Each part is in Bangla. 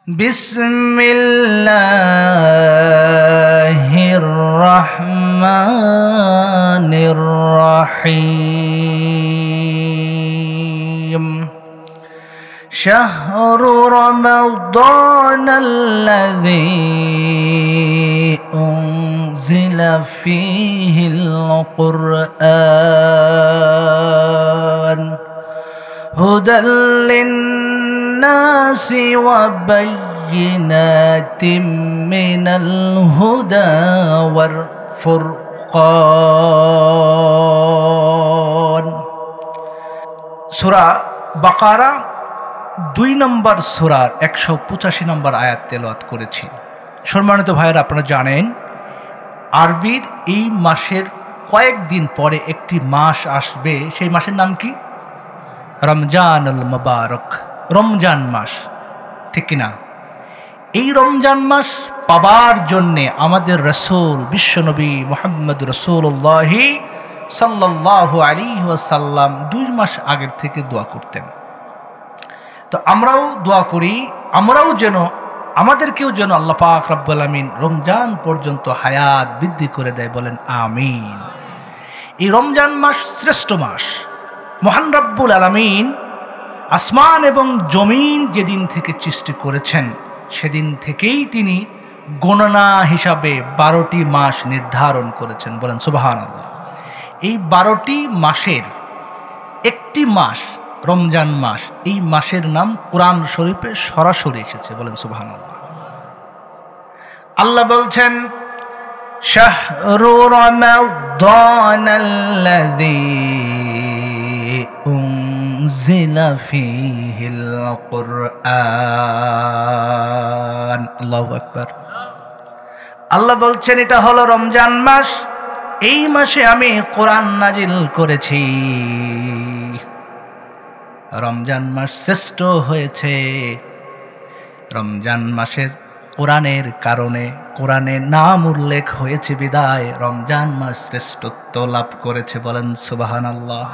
বিসমিল্লাহির রহমানির রহিম শাহরু রমাদানাল্লাযী উনজিলা ফীহিল কুরআন হুদাল লিন্নাসি ওয়া বায়্যিনাতিম মিনাল হুদা ওয়াল ফুরকান। সূরা বাকারা 2 নম্বর সূরার 185 নম্বর আয়াত তেলাওয়াত করেছি। সম্মানিত ভাইয়েরা, আপনারা জানেন আরবির এই মাসের কয়েকদিন পরে একটি মাস আসবে। সেই মাসের নাম কি? রমজানুল মুবারক, রমজান মাস, ঠিক কিনা? এই রমজান মাস পাবার জন্যে আমাদের রাসূল বিশ্বনবী মুহাম্মদ রাসূলুল্লাহ সাল্লাল্লাহু আলাইহি ওয়াসাল্লাম 2 মাস আগের থেকে দোয়া করতেন। তো আমরাও দোয়া করি, আমাদেরকেও যেন আল্লাহ পাক রব্বুল আমিন রমজান পর্যন্ত হায়াত বৃদ্ধি করে দেয়, বলেন আমিন। এই রমজান মাস শ্রেষ্ঠ মাস। মহান রব্বুল আলামিন আসমান এবং জমিন যেদিন থেকে সৃষ্টি করেছেন সেদিন থেকেই তিনি গণনা হিসাবে 12টি মাস নির্ধারণ করেছেন, বলেন সুবহানাল্লাহ। এই 12টি মাসের একটি মাস রমজান মাস। এই মাসের নাম কোরআন শরীফে সরাসরি এসেছে, বলেন সুবহানাল্লাহ। আল্লাহ বলছেন শাহরু রমাদানাল্লাযী উনজিলা ফীহিল কুরআন। আল্লাহু আকবার। আল্লাহ বলছেন এটা হলো রমজান মাস, এই মাসে আমি কোরআন নাজিল করেছি। রমজান মাস শ্রেষ্ঠ হয়েছে রমজান মাসের কোরআনের কারণে, কোরআনের নাম উল্লেখ হয়েছে বিদায় রমজান মাস শ্রেষ্ঠত্ব লাভ করেছে, বলেন সুবহানাল্লাহ।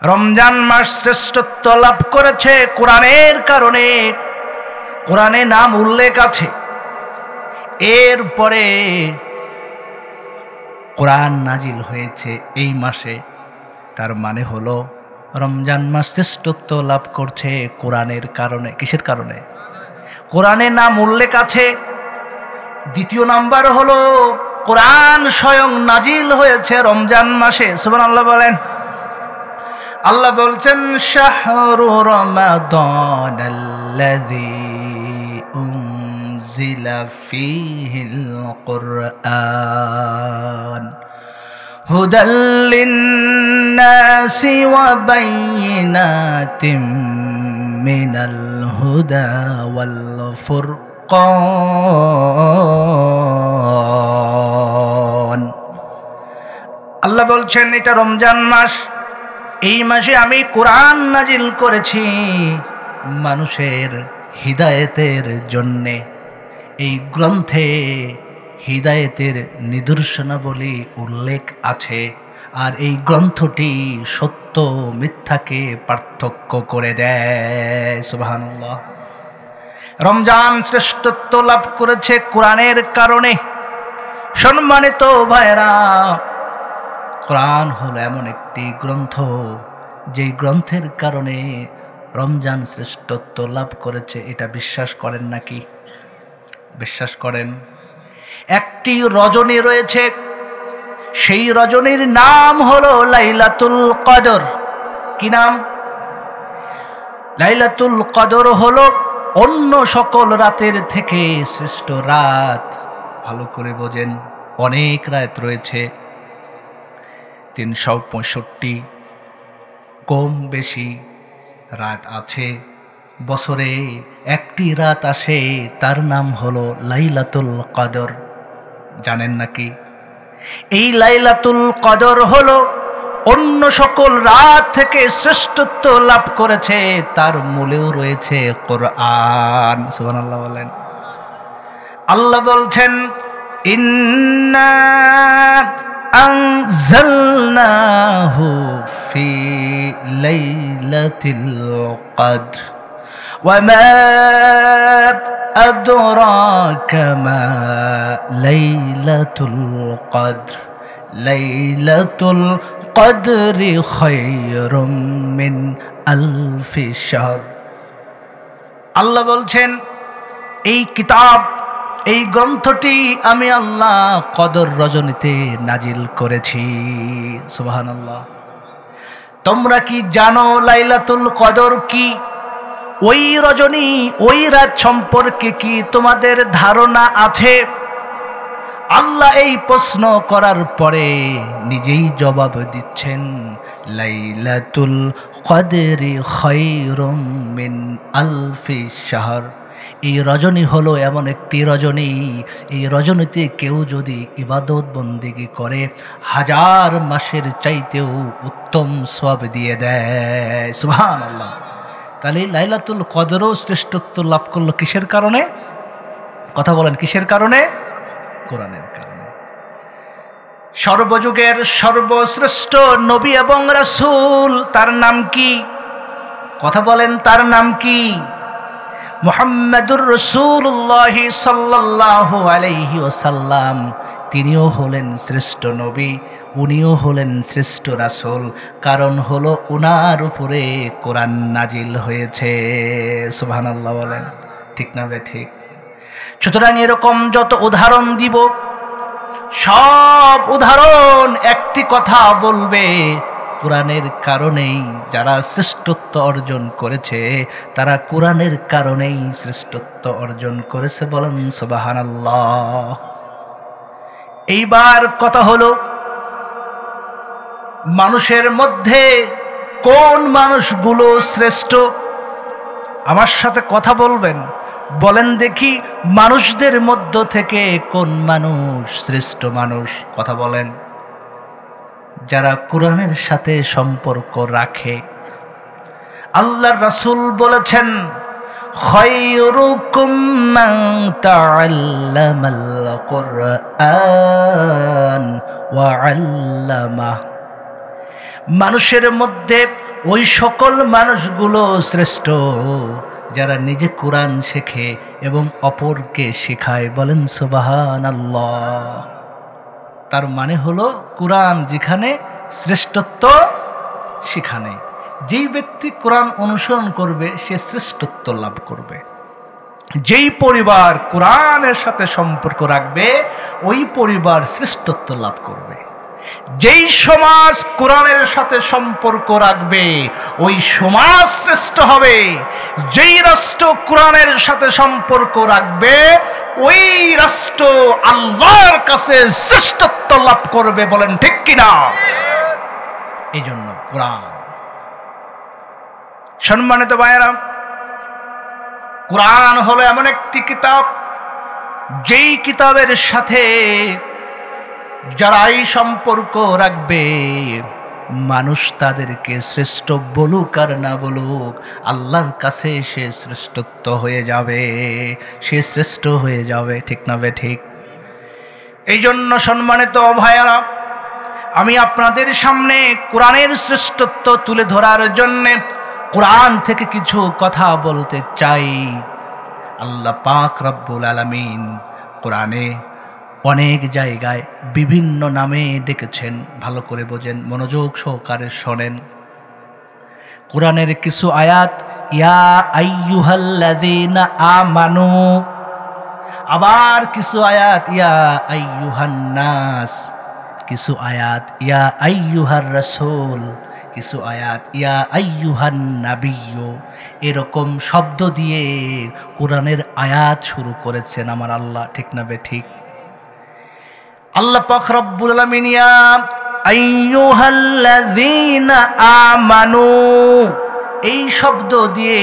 রমজান মাস শ্রেষ্ঠত্ব লাভ করেছে কোরআনের কারণে, কোরআনে নাম উল্লেখ আছে। এরপরে কোরআন নাজিল হয়েছে এই মাসে, তার মানে হলো রমজান মাস শ্রেষ্ঠত্ব লাভ করছে কোরআনের কারণে। কিসের কারণে? কোরআনে নাম উল্লেখ আছে। দ্বিতীয় নাম্বার হলো কোরআন স্বয়ং নাজিল হয়েছে রমজান মাসে, সুবহানাল্লাহ বলেন। আল্লাহ বলছেন শাহরু রমাদানাল্লাযী উনজিলা ফীহিল কুরআন হুদাল লিন্নাসি ওয়া বায়্যিনাতিম মিনাল হুদা ওয়াল ফুরকান। আল্লাহ বলছেন এটা রমজান মাস, এই মাসে আমি কোরআন নাজিল করেছি মানুষের হিদায়াতের জন্যে। এই গ্রন্থে হিদায়াতের নিদর্শনাবলী উল্লেখ আছে, আর এই গ্রন্থটি সত্য মিথ্যাকে পার্থক্য করে দেয়, সুবহানাল্লাহ। রমজান শ্রেষ্ঠত্ব লাভ করেছে কোরআনের কারণে। সম্মানিত ভাইরা, কোরআন হলো এমন একটি গ্রন্থ যেই গ্রন্থের কারণে রমজান শ্রেষ্ঠত্ব লাভ করেছে। এটা বিশ্বাস করেন নাকি? বিশ্বাস করেন। একটি রজনী রয়েছে, সেই রজনীর নাম হলো লাইলাতুল কদর। কি নাম? লাইলাতুল কদর হলো অন্য সকল রাতের থেকে শ্রেষ্ঠ রাত। ভালো করে বোঝেন, অনেক রাত রয়েছে, 365 কম বেশি রাত আছে। বছরে একটি রাত আসে, তার নাম হলো লাইলাতুল কদর। জানেন নাকি? এই লাইলাতুল কদর হলো অন্য সকল রাত থেকে শ্রেষ্ঠত্ব লাভ করেছে, তার মূলেও রয়েছে কোরআন, সুবহানাল্লাহ বলেন। আল্লাহ বলছেন ইন্না আনজালনাহু ফি লাইলাতিল কদর ওয়ামা আদরাকা মা লাইলাতুল কদর লাইলাতুল কদরি খায়রুম মিন আলফি শাহর। আল্লাহ বলছেন এই কিতাব, এই গ্রন্থটি আমি আল্লাহ কদর রজনীতে নাজিল করেছি। সুবহানাল্লাহ। তোমরা কি জানো লাইলাতুল কদর কি? ওই রজনী, ওই রাত সম্পর্কে কি তোমাদের ধারণা আছে? আল্লাহ এই প্রশ্ন করার পরে নিজেই জবাব দিচ্ছেন, লাইলাতুল কদরি খায়রুম মিন আলফি শাহর। এই রজনী হলো এমন একটি রজনী, এই রজনীতে কেউ যদি ইবাদত বন্দেগী করে 1000 মাসের চাইতেও উত্তম সওয়াব দিয়ে দেয়। সুবহানাল্লাহ। তাহলে লাইলাতুল কদরও শ্রেষ্ঠত্ব লাভ করলো কিসের কারণে? কথা বলেন, কিসের কারণে? কোরআনের কারণে। সর্বযুগের সর্বশ্রেষ্ঠ নবী এবং রাসূল, তার নাম কি? কথা বলেন, তার নাম কি? মুহাম্মাদুর রাসূলুল্লাহ সাল্লাল্লাহু আলাইহি ওয়াসাল্লাম। তিনিও হলেন শ্রেষ্ঠ নবী, উনিও হলেন শ্রেষ্ঠ রাসূল। কারণ হলো উনার উপরে কোরআন নাজিল হয়েছে। সুবহানাল্লাহ বলেন, ঠিক না বে ঠিক? সুতরাং এরকম যত উদাহরণ দিব, সব উদাহরণ একটি কথা বলবে, কোরআনের কারণেই যারা শ্রেষ্ঠত্ব অর্জন করেছে, তারা কোরআনের কারণেই শ্রেষ্ঠত্ব অর্জন করেছে। বলেন সুবহানাল্লাহ। এইবার কথা হলো, মানুষের মধ্যে কোন মানুষগুলো শ্রেষ্ঠ? আমার সাথে কথা বলবেন, বলেন দেখি, মানুষদের মধ্য থেকে কোন মানুষ শ্রেষ্ঠ মানুষ? কথা বলেন। যারা কোরআনের সাথে সম্পর্ক রাখে। আল্লাহর রাসূল বলেছেন, খায়রুকুম মান তাআল্লামাল কুরআন ওয়া আল্লামা। মানুষের মধ্যে ওই সকল মানুষগুলো শ্রেষ্ঠ যারা নিজে কোরআন শেখে এবং অপরকে শেখায়। বলেন সুবহানাল্লাহ। তার মানে হলো কোরআন যেখানে শ্রেষ্ঠত্ব সেখানে যেই ব্যক্তি কোরআন অনুসরণ করবে সে শ্রেষ্ঠত্ব লাভ করবে। যেই পরিবার কোরআনের সাথে সম্পর্ক রাখবে ওই পরিবার শ্রেষ্ঠত্ব লাভ করবে। যেই সমাজ কোরআনের সাথে সম্পর্ক রাখবে ওই সমাজ শ্রেষ্ঠ হবে। যেই রাষ্ট্র কোরআনের সাথে সম্পর্ক রাখবে ওই রাষ্ট্র আল্লাহর কাছে শ্রেষ্ঠত্ব লাভ করবে। বলেন ঠিক কিনা? এই জন্য কোরআন। সম্মানিত ভাইয়েরা, কোরআন হলো এমন একটি কিতাব, যেই কিতাবের সাথে যারাই সম্পর্ক রাখবে মানুষ তাদেরকে শ্রেষ্ঠ বলুক আর না বলুক, আল্লাহর কাছে সে শ্রেষ্ঠত্ব হয়ে যাবে, সে শ্রেষ্ঠ হয়ে যাবে। ঠিক না বে ঠিক? এই জন্য সম্মানিত ভাইয়ারা, আমি আপনাদের সামনে কোরআনের শ্রেষ্ঠত্ব তুলে ধরার জন্যে কোরআন থেকে কিছু কথা বলতে চাই। আল্লাহ পাক রব্বুল আলামিন কোরআনে অনেক জায়গায় বিভিন্ন নামে ডেকেছেন। ভালো করে বোঝেন, মনোযোগ সহকারে শোনেন। কোরআনের কিছু আয়াত ইয়া আইয়ুহাল্লাযীনা আমানু, আবার কিছু আয়াত ইয়া আইয়ুহান নাস, কিছু আয়াত ইয়া আইয়ুহার রাসূল, কিছু আয়াত ইয়া আইয়ুহান নাবিয়্যু। এরকম শব্দ দিয়ে কোরআনের আয়াত শুরু করেছেন আমার আল্লাহ। ঠিক না বে ঠিক? আল্লাহ পাক রব্বুল আলামিন ইয়া আইয়ুহাল্লাযীনা আমানু এই শব্দ দিয়ে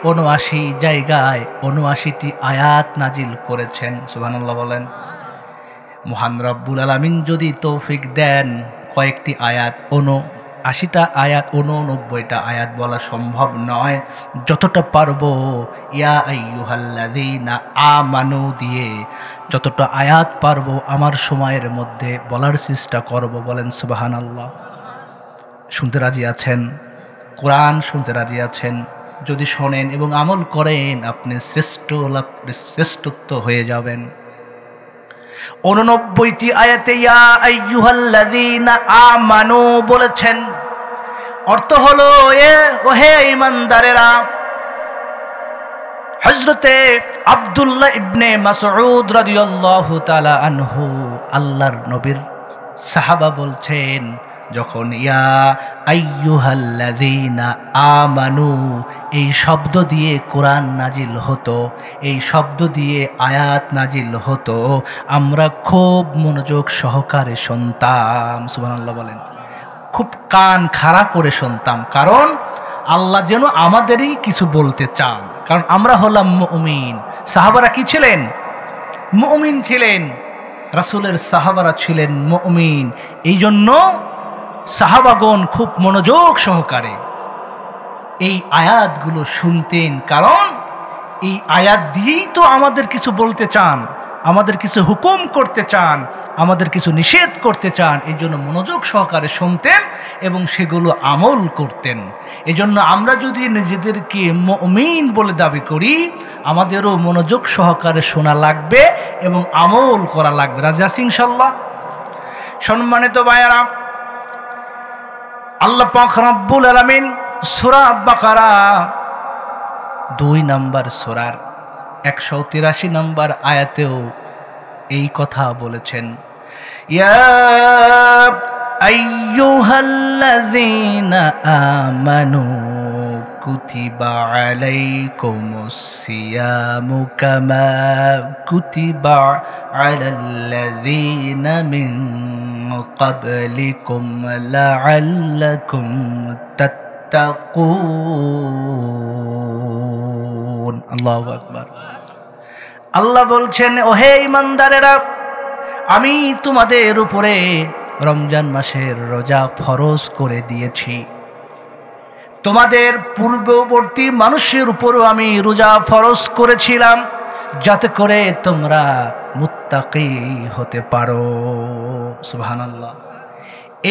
৭৯ জায়গায় ৭৯টি আয়াত নাজিল করেছেন। সুবহানাল্লাহ বলেন। মহান রব্বুল আলামিন যদি তৌফিক দেন কয়েকটি আয়াত ৭৯টা আয়াত ৮৯টা আয়াত বলা সম্ভব নয়, যতটা পারবো ইয়া আইয়ুহাল্লাযীনা আমানু দিয়ে যতটা আয়াত পারবো আমার সময়ের মধ্যে বলার চেষ্টা করব। বলেন সুবহানাল্লাহ। শুনতে রাজি আছেন? কোরআন শুনতে রাজি আছেন? যদি শোনেন এবং আমল করেন আপনি শ্রেষ্ঠত্ব হয়ে যাবেন। 89টি আয়াতে ইয়া আইয়ুহাল্লাযীনা আমানু বলেছেন, অর্থ হলো ওহে ঈমানদারেরা। হযরতে আব্দুল্লাহ ইবনে মাসউদ রাদিয়াল্লাহু তাআলা আনহু আল্লাহর নবীর সাহাবা বলছেন, যখন ইয়া আইয়ুহাল্লাযীনা আমানু এই শব্দ দিয়ে কোরআন নাজিল হতো, এই শব্দ দিয়ে আয়াত নাজিল হতো, আমরা খুব মনোযোগ সহকারে শুনতাম। সুবহানাল্লাহ বলেন। খুব কান খাড়া করে শুনতাম, কারণ আল্লাহ যেন আমাদেরই কিছু বলতে চান, কারণ আমরা হলাম মুমিন। সাহাবারা কি ছিলেন? মুমিন ছিলেন। রাসূলের সাহাবারা ছিলেন মুমিন। এই জন্য সাহাবাগণ খুব মনোযোগ সহকারে এই আয়াতগুলো শুনতেন, কারণ এই আয়াত দিয়েই তো আমাদের কিছু বলতে চান, আমাদের কিছু হুকুম করতে চান, আমাদের কিছু নিষেধ করতে চান। এই জন্য মনোযোগ সহকারে শুনতেন এবং সেগুলো আমল করতেন। এজন্য আমরা যদি নিজেদেরকে মুমিন বলে দাবি করি, আমাদেরও মনোযোগ সহকারে শোনা লাগবে এবং আমল করা লাগবে। রাজি আছি ইনশাআল্লাহ? সম্মানিত ভাইয়েরা, আল্লাহ পাক রব্বুল আলামিন সূরা বাকারা 2 নম্বর সূরার 183 নম্বর আয়াতেও এই কথা বলেছেন, ইয়া আইয়ুহাল্লাযীনা আমানু কুতিবা আলাইকুমুস সিয়ামু কামা কুতিবা আলাল্লাযীনা মিন ক্বাবলিকুম লাআল্লাকুম তাত্তাকুন। আল্লাহু আকবার। আল্লাহ বলছেন, ওহে ঈমানদারেরা, আমি তোমাদের উপরে রমজান মাসের রোজা ফরজ করে দিয়েছি। তোমাদের পূর্ববর্তী মানুষের উপরও আমি রোজা ফরজ করেছিলাম, যাতে করে তোমরা মুত্তাকি হতে পারো। সুবহানাল্লাহ।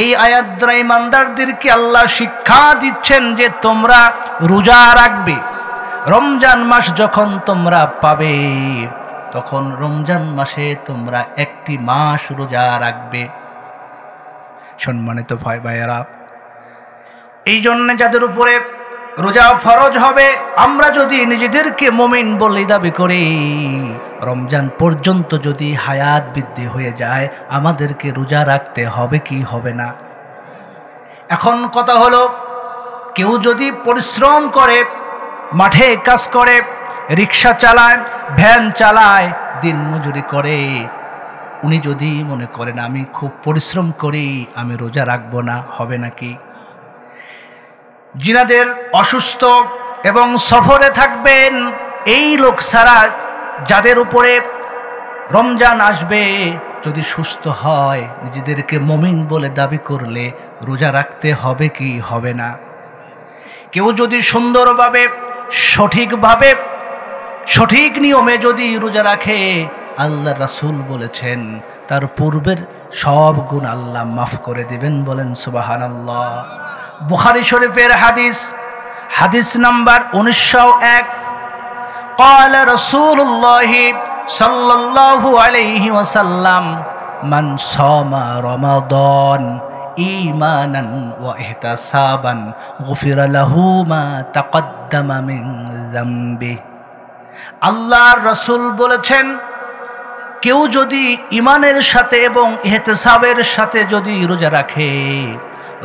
এই আয়াত দ্বারা ঈমানদারদেরকে আল্লাহ শিক্ষা দিচ্ছেন যে তোমরা রোজা রাখবে। রমজান মাস যখন তোমরা পাবে, তখন রমজান মাসে তোমরা একটি মাস রোজা রাখবে। সম্মানিত ভাই ভাইয়েরা, এই জন্য যাদের উপরে রোজা ফরজ হবে, আমরা যদি নিজেদেরকে মুমিন বলে দাবি করি, রমজান পর্যন্ত যদি হায়াত বৃদ্ধি হয়ে যায়, আমাদেরকে রোজা রাখতে হবে কি হবে না? এখন কথা হলো, কেউ যদি পরিশ্রম করে, মাঠে কাজ করে, রিক্সা চালায়, ভ্যান চালায়, দিন মজুরি করে, উনি যদি মনে করেন আমি খুব পরিশ্রম করি, আমি রোজা রাখবো না, হবে নাকি? যিনাদের অসুস্থ এবং সফরে থাকবেন, এই লোক ছাড়া যাদের উপরে রমজান আসবে, যদি সুস্থ হয়, নিজেদেরকে মুমিন বলে দাবি করলে রোজা রাখতে হবে কি হবে না? কেউ যদি সুন্দরভাবে, সঠিকভাবে, সঠিক নিয়মে যদি রোজা রাখে, আল্লাহ রাসূল বলেছেন তার পূর্বের সব গুণ আল্লাহ মাফ করে দিবেন। বলেন সুবহানাল্লাহ। বুখারী শরীফের হাদিস নাম্বার 1901, قال رسول الله صلى الله عليه وسلم من صام رمضان إيمانا واحتسابا غفر له ما تقدم من ذنبه। আল্লাহর রাসূল বলেছেন, কেউ যদি ঈমানের সাথে এবং ইহতিসাবের সাথে যদি রোজা রাখে,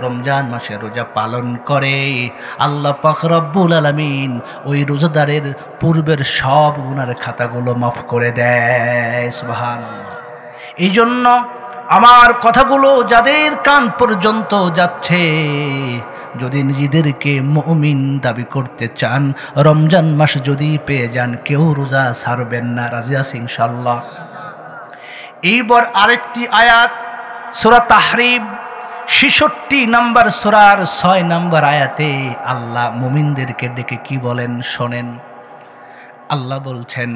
রমজান মাসে রোজা পালন করে, আল্লাহ পাক রব্বুল আলামিন ওই রোজাদারের পূর্বের সব গুনাহের খাতাগুলো মাফ করে দেয়। সুবহানাল্লাহ। এই জন্য আমার কথাগুলো যাদের কান পর্যন্ত যাচ্ছে, যদি নিজেদেরকে মুমিন দাবি করতে চান, রমজান মাস যদি পেয়ে যান, কেউ রোজা ছাড়বেন না। রাজি আছি ইনশাআল্লাহ? এইবার আরেকটি আয়াত, সূরা তাহরিম 66 নম্বর সূরার 6 নম্বর আয়াতে আল্লাহ মুমিনদেরকে ডেকে কি বলেন শোনেন। আল্লাহ বলছেন,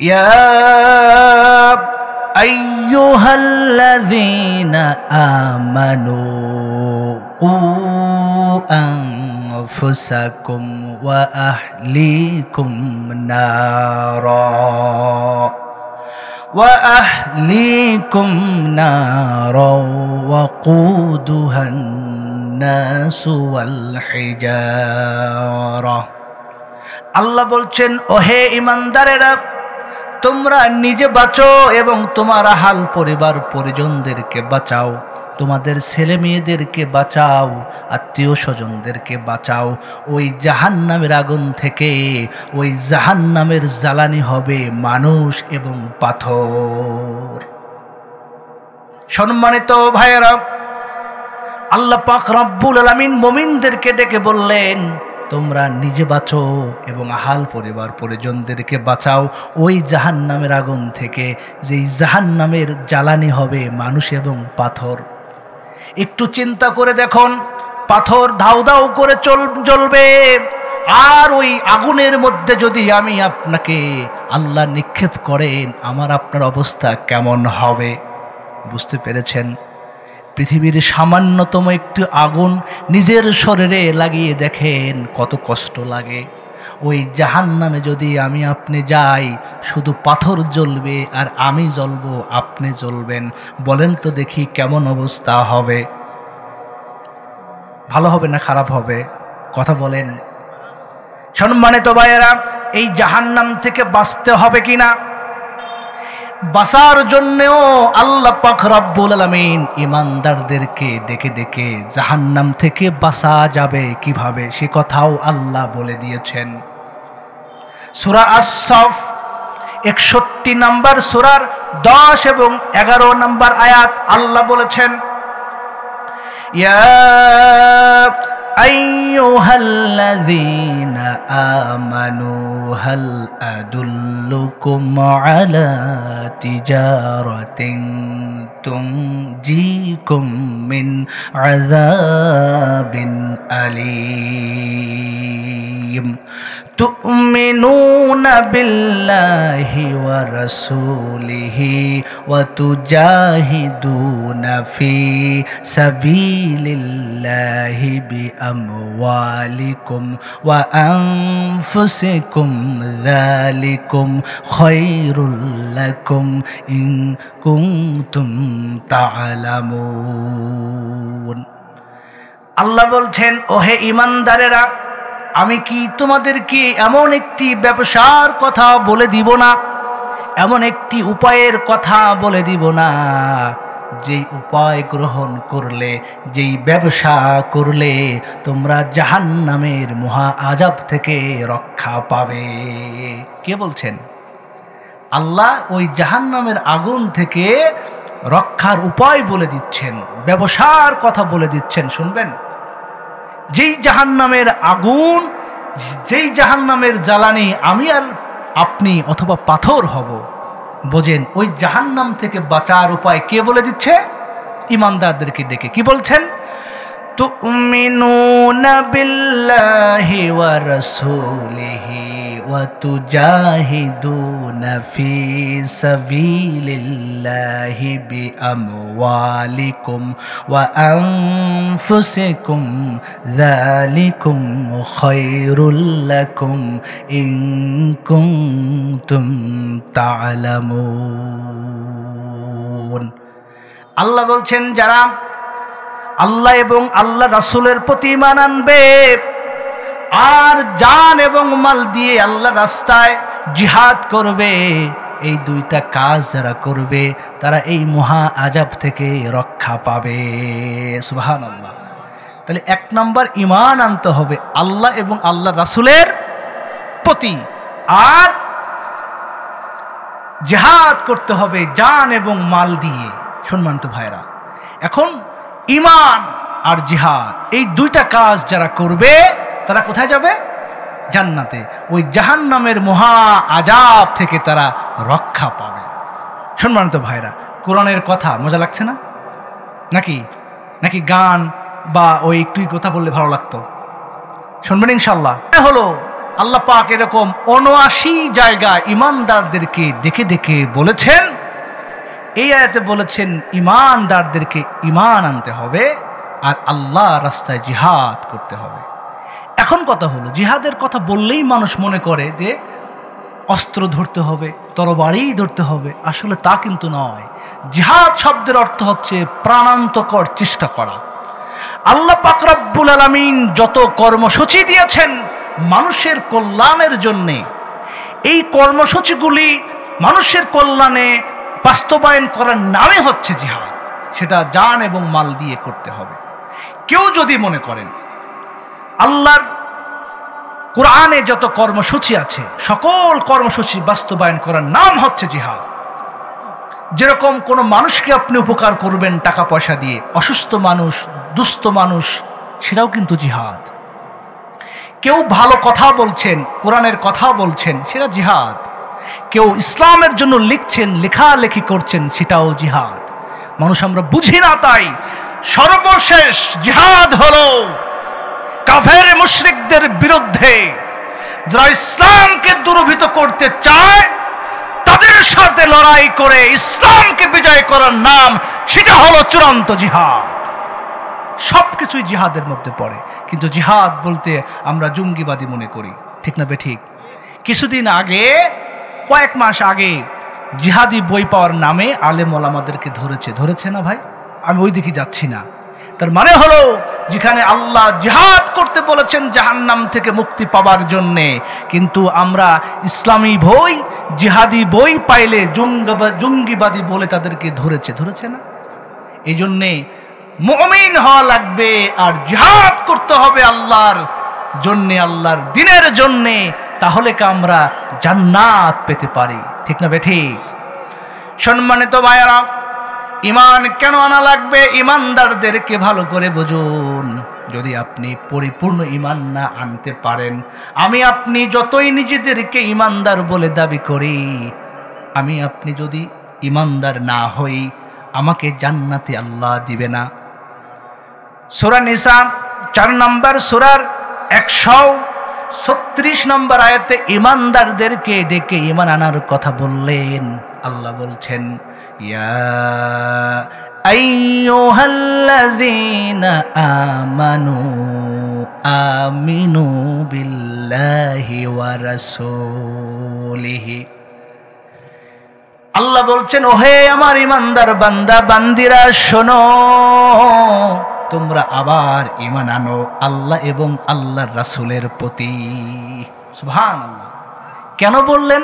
ইয়া আইয়ুহাল্লাযীনা আমানু কু আনফুসাকুম ওয়া আহলিকুম নারা وأهليكم نارا وقودها الناس والحجارة আল্লাহ বলছেন, ওহে ঈমানদারেরা, তোমরা নিজে বাঁচো এবং তোমার আহাল পরিবার পরিজনদেরকে বাঁচাও, তোমাদের ছেলে মেয়েদেরকে বাঁচাও, আত্মীয় স্বজনদেরকে বাঁচাও ওই জাহান্নামের আগুন থেকে। ওই জাহান্নামের জ্বালানি হবে মানুষ এবং পাথর। সম্মানিত ভাইয়েরা, আল্লাহ পাক রব্বুল আলামিন মুমিনদেরকে ডেকে বললেন, তোমরা নিজে বাঁচো এবং আহাল পরিবার পরিজনদেরকে বাঁচাও ওই জাহান্নামের আগুন থেকে, যেই জাহান্নামের জ্বালানি হবে মানুষ এবং পাথর। একটু চিন্তা করে দেখুন, পাথর ধাউ ধাউ করে জ্বলবে, আর ওই আগুনের মধ্যে যদি আমি আপনাকে আল্লাহ নিক্ষেপ করেন, আমার আপনার অবস্থা কেমন হবে? বুঝতে পেরেছেন? পৃথিবীর সামান্যতম একটু আগুন নিজের শরীরে লাগিয়ে দেখেন কত কষ্ট লাগে। ওই জাহান্নামে যদি আমি আপনি যাই, শুধু পাথর জ্বলবে আর আমি জ্বলবো, আপনি জ্বলবেন। বলেন তো দেখি কেমন অবস্থা হবে? ভালো হবে না খারাপ হবে? কথা বলেন। সম্মানিত ভাইয়েরা, এই জাহান্নাম থেকে বাঁচতে হবে কিনা? বাঁচার জন্যেও আল্লাহ পাক রব্বুল আলামিন ঈমানদারদেরকে ডেকে ডেকে জাহান্নাম থেকে বাঁচা যাবে কিভাবে সে কথাও আল্লাহ বলে দিয়েছেন। সূরা আস-সাফ 61 নম্বর সূরার 10 এবং 11 নম্বর আয়াত আল্লাহ বলেছেন, ইয়া আইয়ুহাল্লাযীনা আমানু হাল আদুল্লুকুম আলা তিজারাতিন তুনজিকুম মিন আযাবিন আলীম তু'মিনুনা বিল্লাহি ওয়া রাসূলিহি ওয়া তুজাহিদুনা ফি সাবিলিল্লাহি বিআমওয়ালিকুম ওয়া আনফুসিকুম যালিকুম খায়রুল লাকুম ইন কুনতুম তা'লামুন। আল্লাহ বলছেন, ওহে ঈমানদারেরা, আমি কি তোমাদেরকে এমন একটি ব্যবসার কথা বলে দিব না, এমন একটি উপায়ের কথা বলে দিব না, যেই উপায় গ্রহণ করলে, যেই ব্যবসা করলে তোমরা জাহান্নামের মহা আযাব থেকে রক্ষা পাবে? কে বলছেন? আল্লাহ ওই জাহান্নামের আগুন থেকে রক্ষার উপায় বলে দিচ্ছেন, ব্যবসার কথা বলে দিচ্ছেন। শুনবেন, যেই জাহান্নামের আগুন, যেই জাহান্নামের জ্বালানি আমি আর আপনি অথবা পাথর হব, বোঝেন ওই জাহান্নাম থেকে বাঁচার উপায় কে বলে দিচ্ছে? ঈমানদারদেরকে ডেকে কি বলছেন? তু'মিনুনা বিল্লাহি ওয়া রাসূলিহি ওয়া তুজাহিদুনা ফি সাবিলিল্লাহি বিআমওয়ালিকুম ওয়া আনফুসিকুম যালিকুম খায়রুল লাকুম ইন কুনতুম তা'লামুন। আল্লাহ বলছেন, যারা আল্লাহ এবং আল্লাহ রাসূলের প্রতি ঈমান আনবে আর জান এবং মাল দিয়ে আল্লাহ রাস্তায় জিহাদ করবে, এই দুইটা কাজ যারা করবে তারা এই মহা আযাব থেকে রক্ষা পাবে। সুবহানাল্লাহ। তাহলে 1 নম্বর ঈমান আনতে হবে আল্লাহ এবং আল্লাহ রাসূলের প্রতি, আর জিহাদ করতে হবে জান এবং মাল দিয়ে। সম্মানিত ভাইরা, এখন ঈমান আর জিহাদ এই দুইটা কাজ যারা করবে তারা কোথায় যাবে? জান্নাতে। ওই জাহান্নামের মহা আযাব থেকে তারা রক্ষা পাবে। সম্মানিত ভাইরা, কোরআনের কথা মজা লাগছে না? নাকি গান বা ওই একটুই কথা বললে ভালো লাগতো? শুনবেন ইনশাআল্লাহ। হলো আল্লাহ পাক এরকম ৭৯ জায়গায় ঈমানদারদেরকে ডেকে ডেকে বলেছেন। এই আয়াতে বলেছেন ঈমানদারদেরকে ঈমান আনতে হবে আর আল্লাহ রাস্তায় জিহাদ করতে হবে। এখন কথা হলো, জিহাদের কথা বললেই মানুষ মনে করে যে অস্ত্র ধরতে হবে, তরবারি ধরতে হবে। আসলে তা কিন্তু নয়। জিহাদ শব্দের অর্থ হচ্ছে প্রাণান্তকর চেষ্টা করা। আল্লাহ পাক রব্বুল আলামিন যত কর্মসূচি দিয়েছেন মানুষের কল্যাণের জন্যে, এই কর্মসূচিগুলি মানুষের কল্যাণে বাস্তবায়ন করার নামে হচ্ছে জিহাদ। সেটা জান এবং মাল দিয়ে করতে হবে। কেউ যদি মনে করেন আল্লাহর কোরআনে যত কর্মসূচি আছে সকল কর্মসূচি বাস্তবায়ন করার নাম হচ্ছে জিহাদ, যেরকম কোনো মানুষকে আপনি উপকার করবেন টাকা পয়সা দিয়ে, অসুস্থ মানুষ, দুস্থ মানুষ, সেটাও কিন্তু জিহাদ। কেউ ভালো কথা বলছেন, কোরআনের কথা বলছেন, সেটা জিহাদ। কেউ ইসলামের জন্য লিখছেন, লেখালেখি করছেন, সেটাও জিহাদ। মানুষ আমরা বুঝি না, তাই সর্বশেষ জিহাদ হলো কাফের মুশরিকদের বিরুদ্ধে। যারা ইসলামকে দুর্বৃত্ত করতে চায় তাদের সাথে লড়াই করে ইসলামকে বিজয় করার নাম, সেটা হলো চূড়ান্ত জিহাদ। সবকিছুই জিহাদের মধ্যে পড়ে, কিন্তু জিহাদ বলতে আমরা জঙ্গিবাদী মনে করি, ঠিক না বেঠিক? কিছুদিন আগে, কয়েক মাস আগে জিহাদি বই পাওয়ার নামে আলেম ওলামাদেরকে ধরেছে না ভাই? আমি ওই দিকে যাচ্ছি না। তার মানে হলো যেখানে আল্লাহ জিহাদ করতে বলেছেন জাহান্নাম থেকে মুক্তি পাওয়ার জন্যে, কিন্তু আমরা ইসলামী বই, জিহাদি বই পাইলে জঙ্গিবাদী বলে তাদেরকে ধরেছে না। এই জন্যে মুমিন হওয়া লাগবে আর জিহাদ করতে হবে আল্লাহর জন্যে, আল্লাহর দ্বীনের জন্যে, তাহলে কি আমরা জান্নাত পেতে পারি, ঠিক না বেঠিক? সম্মানিত ভাইয়েরা, ঈমান কেন আনা লাগবে? ঈমানদারদেরকে ভালো করে বুঝুন। যদি আপনি পরিপূর্ণ ঈমান না আনতে পারেন, আমি আপনি যতই নিজেদেরকে ঈমানদার বলে দাবি করি, আমি আপনি যদি ঈমানদার না হই, আমাকে জান্নাতে আল্লাহ দিবে না। সূরা নিসা 4 নম্বর সূরার 136 নম্বর আয়াতে ঈমানদারদেরকে ডেকে ঈমান আনার কথা বললেন। আল্লাহ বলছেন, ইয়া আইয়ুহাল্লাযীনা আমানু আমিনু বিল্লাহি ওয়া রাসূলিহি। আল্লাহ বলছেন, ওহে আমার ঈমানদার বান্দা বান্দিরা, শোনো, তোমরা আবার ঈমান আনো আল্লাহ এবং আল্লাহর রাসূলের প্রতি। সুবহানাল্লাহ। কেন বললেন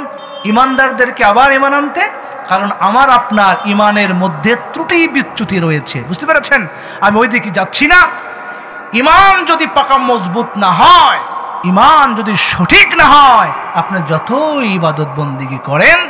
ঈমানদারদেরকে আবার ঈমান আনতে? কারণ আমার আপনার ঈমানের মধ্যে ত্রুটি বিচ্যুতি রয়েছে, বুঝতে পেরেছেন? আমি ওই দিকে যাচ্ছি না। ঈমান যদি পাকা মজবুত না হয়, ঈমান যদি সঠিক না হয়, আপনি যতই ইবাদত বন্দেগী করেন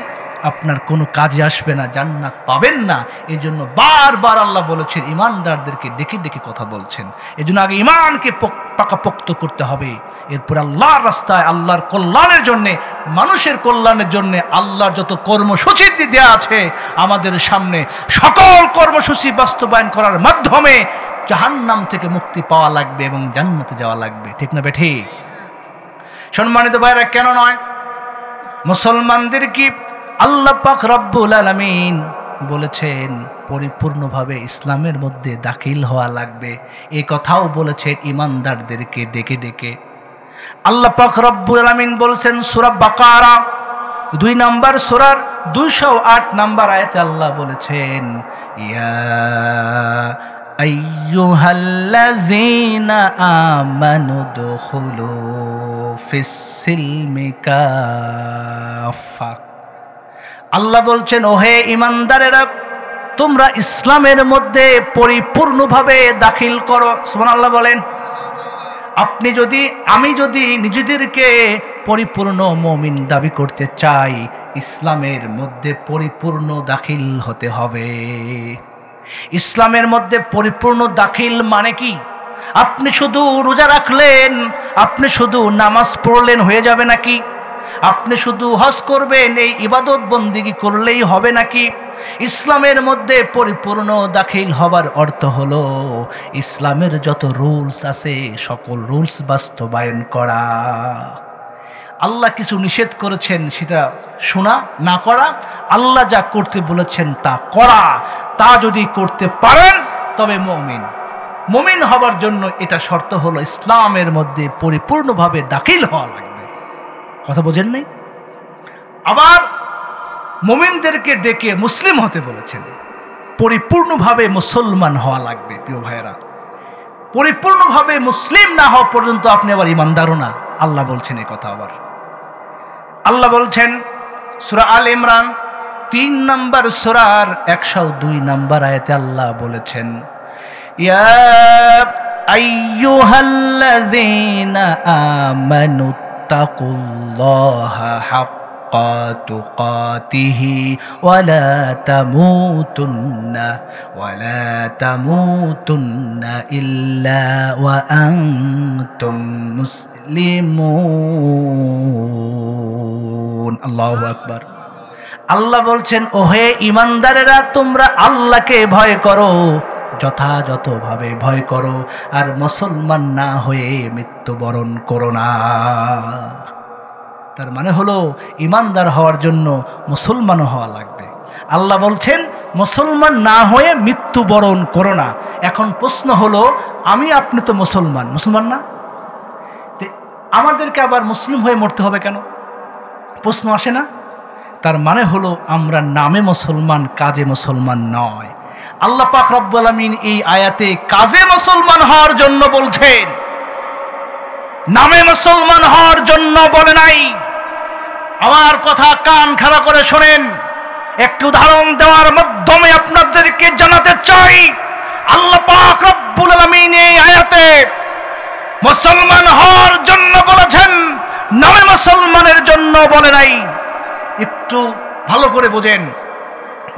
আপনার কোনো কাজে আসবে না, জান্নাত পাবেন না। এই জন্য বারবার আল্লাহ বলেছেন, ঈমানদারদেরকে ডেকে ডেকে কথা বলছেন। এই জন্য আগে ঈমানকে পাকাপোক্ত করতে হবে, এরপর আল্লাহর রাস্তায়, আল্লাহর কল্যাণের জন্যে, মানুষের কল্যাণের জন্যে আল্লাহর যত কর্মসূচি দেওয়া আছে আমাদের সামনে, সকল কর্মসূচি বাস্তবায়ন করার মাধ্যমে জাহান্নাম থেকে মুক্তি পাওয়া লাগবে এবং জান্নাতে যাওয়া লাগবে, ঠিক না বেঠিক? সম্মানিত ভাইরা, কেন নয়? মুসলমানদের কি আল্লাহ পাক রব্বুল আলামিন বলেছেন পরিপূর্ণভাবে ইসলামের মধ্যে দাখিল হওয়া লাগবে, এই কথাও বলেছেন ঈমানদারদেরকে ডেকে ডেকে। আল্লাহ পাক রব্বুল আলামিন বলছেন সূরা বাকারা 2 নম্বর সূরার 208 নম্বর আয়াতে আল্লাহ বলেছেন, ইয়া আইয়ুহাল্লাযীনা আমানু দুখুলু ফিস-সিলমি কাফা। আল্লাহ বলছেন, ওহে ঈমানদারেরা, তোমরা ইসলামের মধ্যে পরিপূর্ণভাবে দাখিল করো। সুবহানাল্লাহ বলেন। আমি যদি নিজেদেরকে পরিপূর্ণ মুমিন দাবি করতে চাই, ইসলামের মধ্যে পরিপূর্ণ দাখিল হতে হবে। ইসলামের মধ্যে পরিপূর্ণ দাখিল মানে কি? আপনি শুধু রোজা রাখলেন, আপনি শুধু নামাজ পড়লেন হয়ে যাবে নাকি? আপনি শুধু হজ করবেন, এই ইবাদত বন্দেগী করলেই হবে নাকি? ইসলামের মধ্যে পরিপূর্ণ দাখিল হবার অর্থ হলো ইসলামের যত রুলস আছে সকল রুলস বাস্তবায়ন করা। আল্লাহ কিছু নিষেধ করেছেন সেটা শোনা, না করা। আল্লাহ যা করতে বলেছেন তা করা। তা যদি করতে পারেন তবে মুমিন। মুমিন হবার জন্য এটা শর্ত হলো ইসলামের মধ্যে পরিপূর্ণভাবে দাখিল হওয়া লাগবে। কথা বোঝেন নাই? আবার মুমিনদেরকে ডেকে মুসলিম হতে বলেছেন, পরিপূর্ণভাবে মুসলমান হওয়া লাগবে। প্রিয় ভাইয়েরা, পরিপূর্ণভাবে মুসলিম না হওয়া পর্যন্ত আপনি আবার ইমানদারও না, আল্লাহ বলছেন এই কথা। আবার আল্লাহ বলছেন সূরা আল ইমরান 3 নম্বর সূরার 102 নম্বর আয়াতে আল্লাহ বলেছেন, ইয়া আইয়ুহাল্লাযীনা আমানুত্তাকুল্লাহা হাক্কা তুকাতিহি ওয়ালা তামুতুন্না ইল্লা ওয়া আনতুম মুসলিমুন। আল্লাহু আকবার। আল্লাহ বলছেন, ওহে ইমানদারেরা, তোমরা আল্লাহকে ভয় করো, যথাযথভাবে ভয় করো, আর মুসলমান না হয়ে মৃত্যুবরণ করো না। তার মানে হলো ইমানদার হওয়ার জন্য মুসলমান হওয়া লাগবে। আল্লাহ বলছেন মুসলমান না হয়ে মৃত্যুবরণ করো না। এখন প্রশ্ন হলো, আমি আপনি তো মুসলমান না, আমাদেরকে আবার মুসলিম হয়ে মরতে হবে কেন? প্রশ্ন আসে না? তার মানে হলো আমরা নামে মুসলমান, কাজে মুসলমান নয়। আল্লাহ পাক রব্বুল আলামিন এই আয়াতে কাজে মুসলমান হওয়ার জন্য বলছেন, নামে মুসলমান হওয়ার জন্য বলে নাই। আমার কথা কান খাড়া করে শোনেন, একটি উদাহরণ দেওয়ার মাধ্যমে আপনাদেরকে জানাতে চাই, আল্লাহ পাক রব্বুল আলামিন এই আয়াতে মুসলমান হওয়ার জন্য বলেছেন, নামে মুসলমানের জন্য বলে নাই। একটু ভালো করে বোঝেন।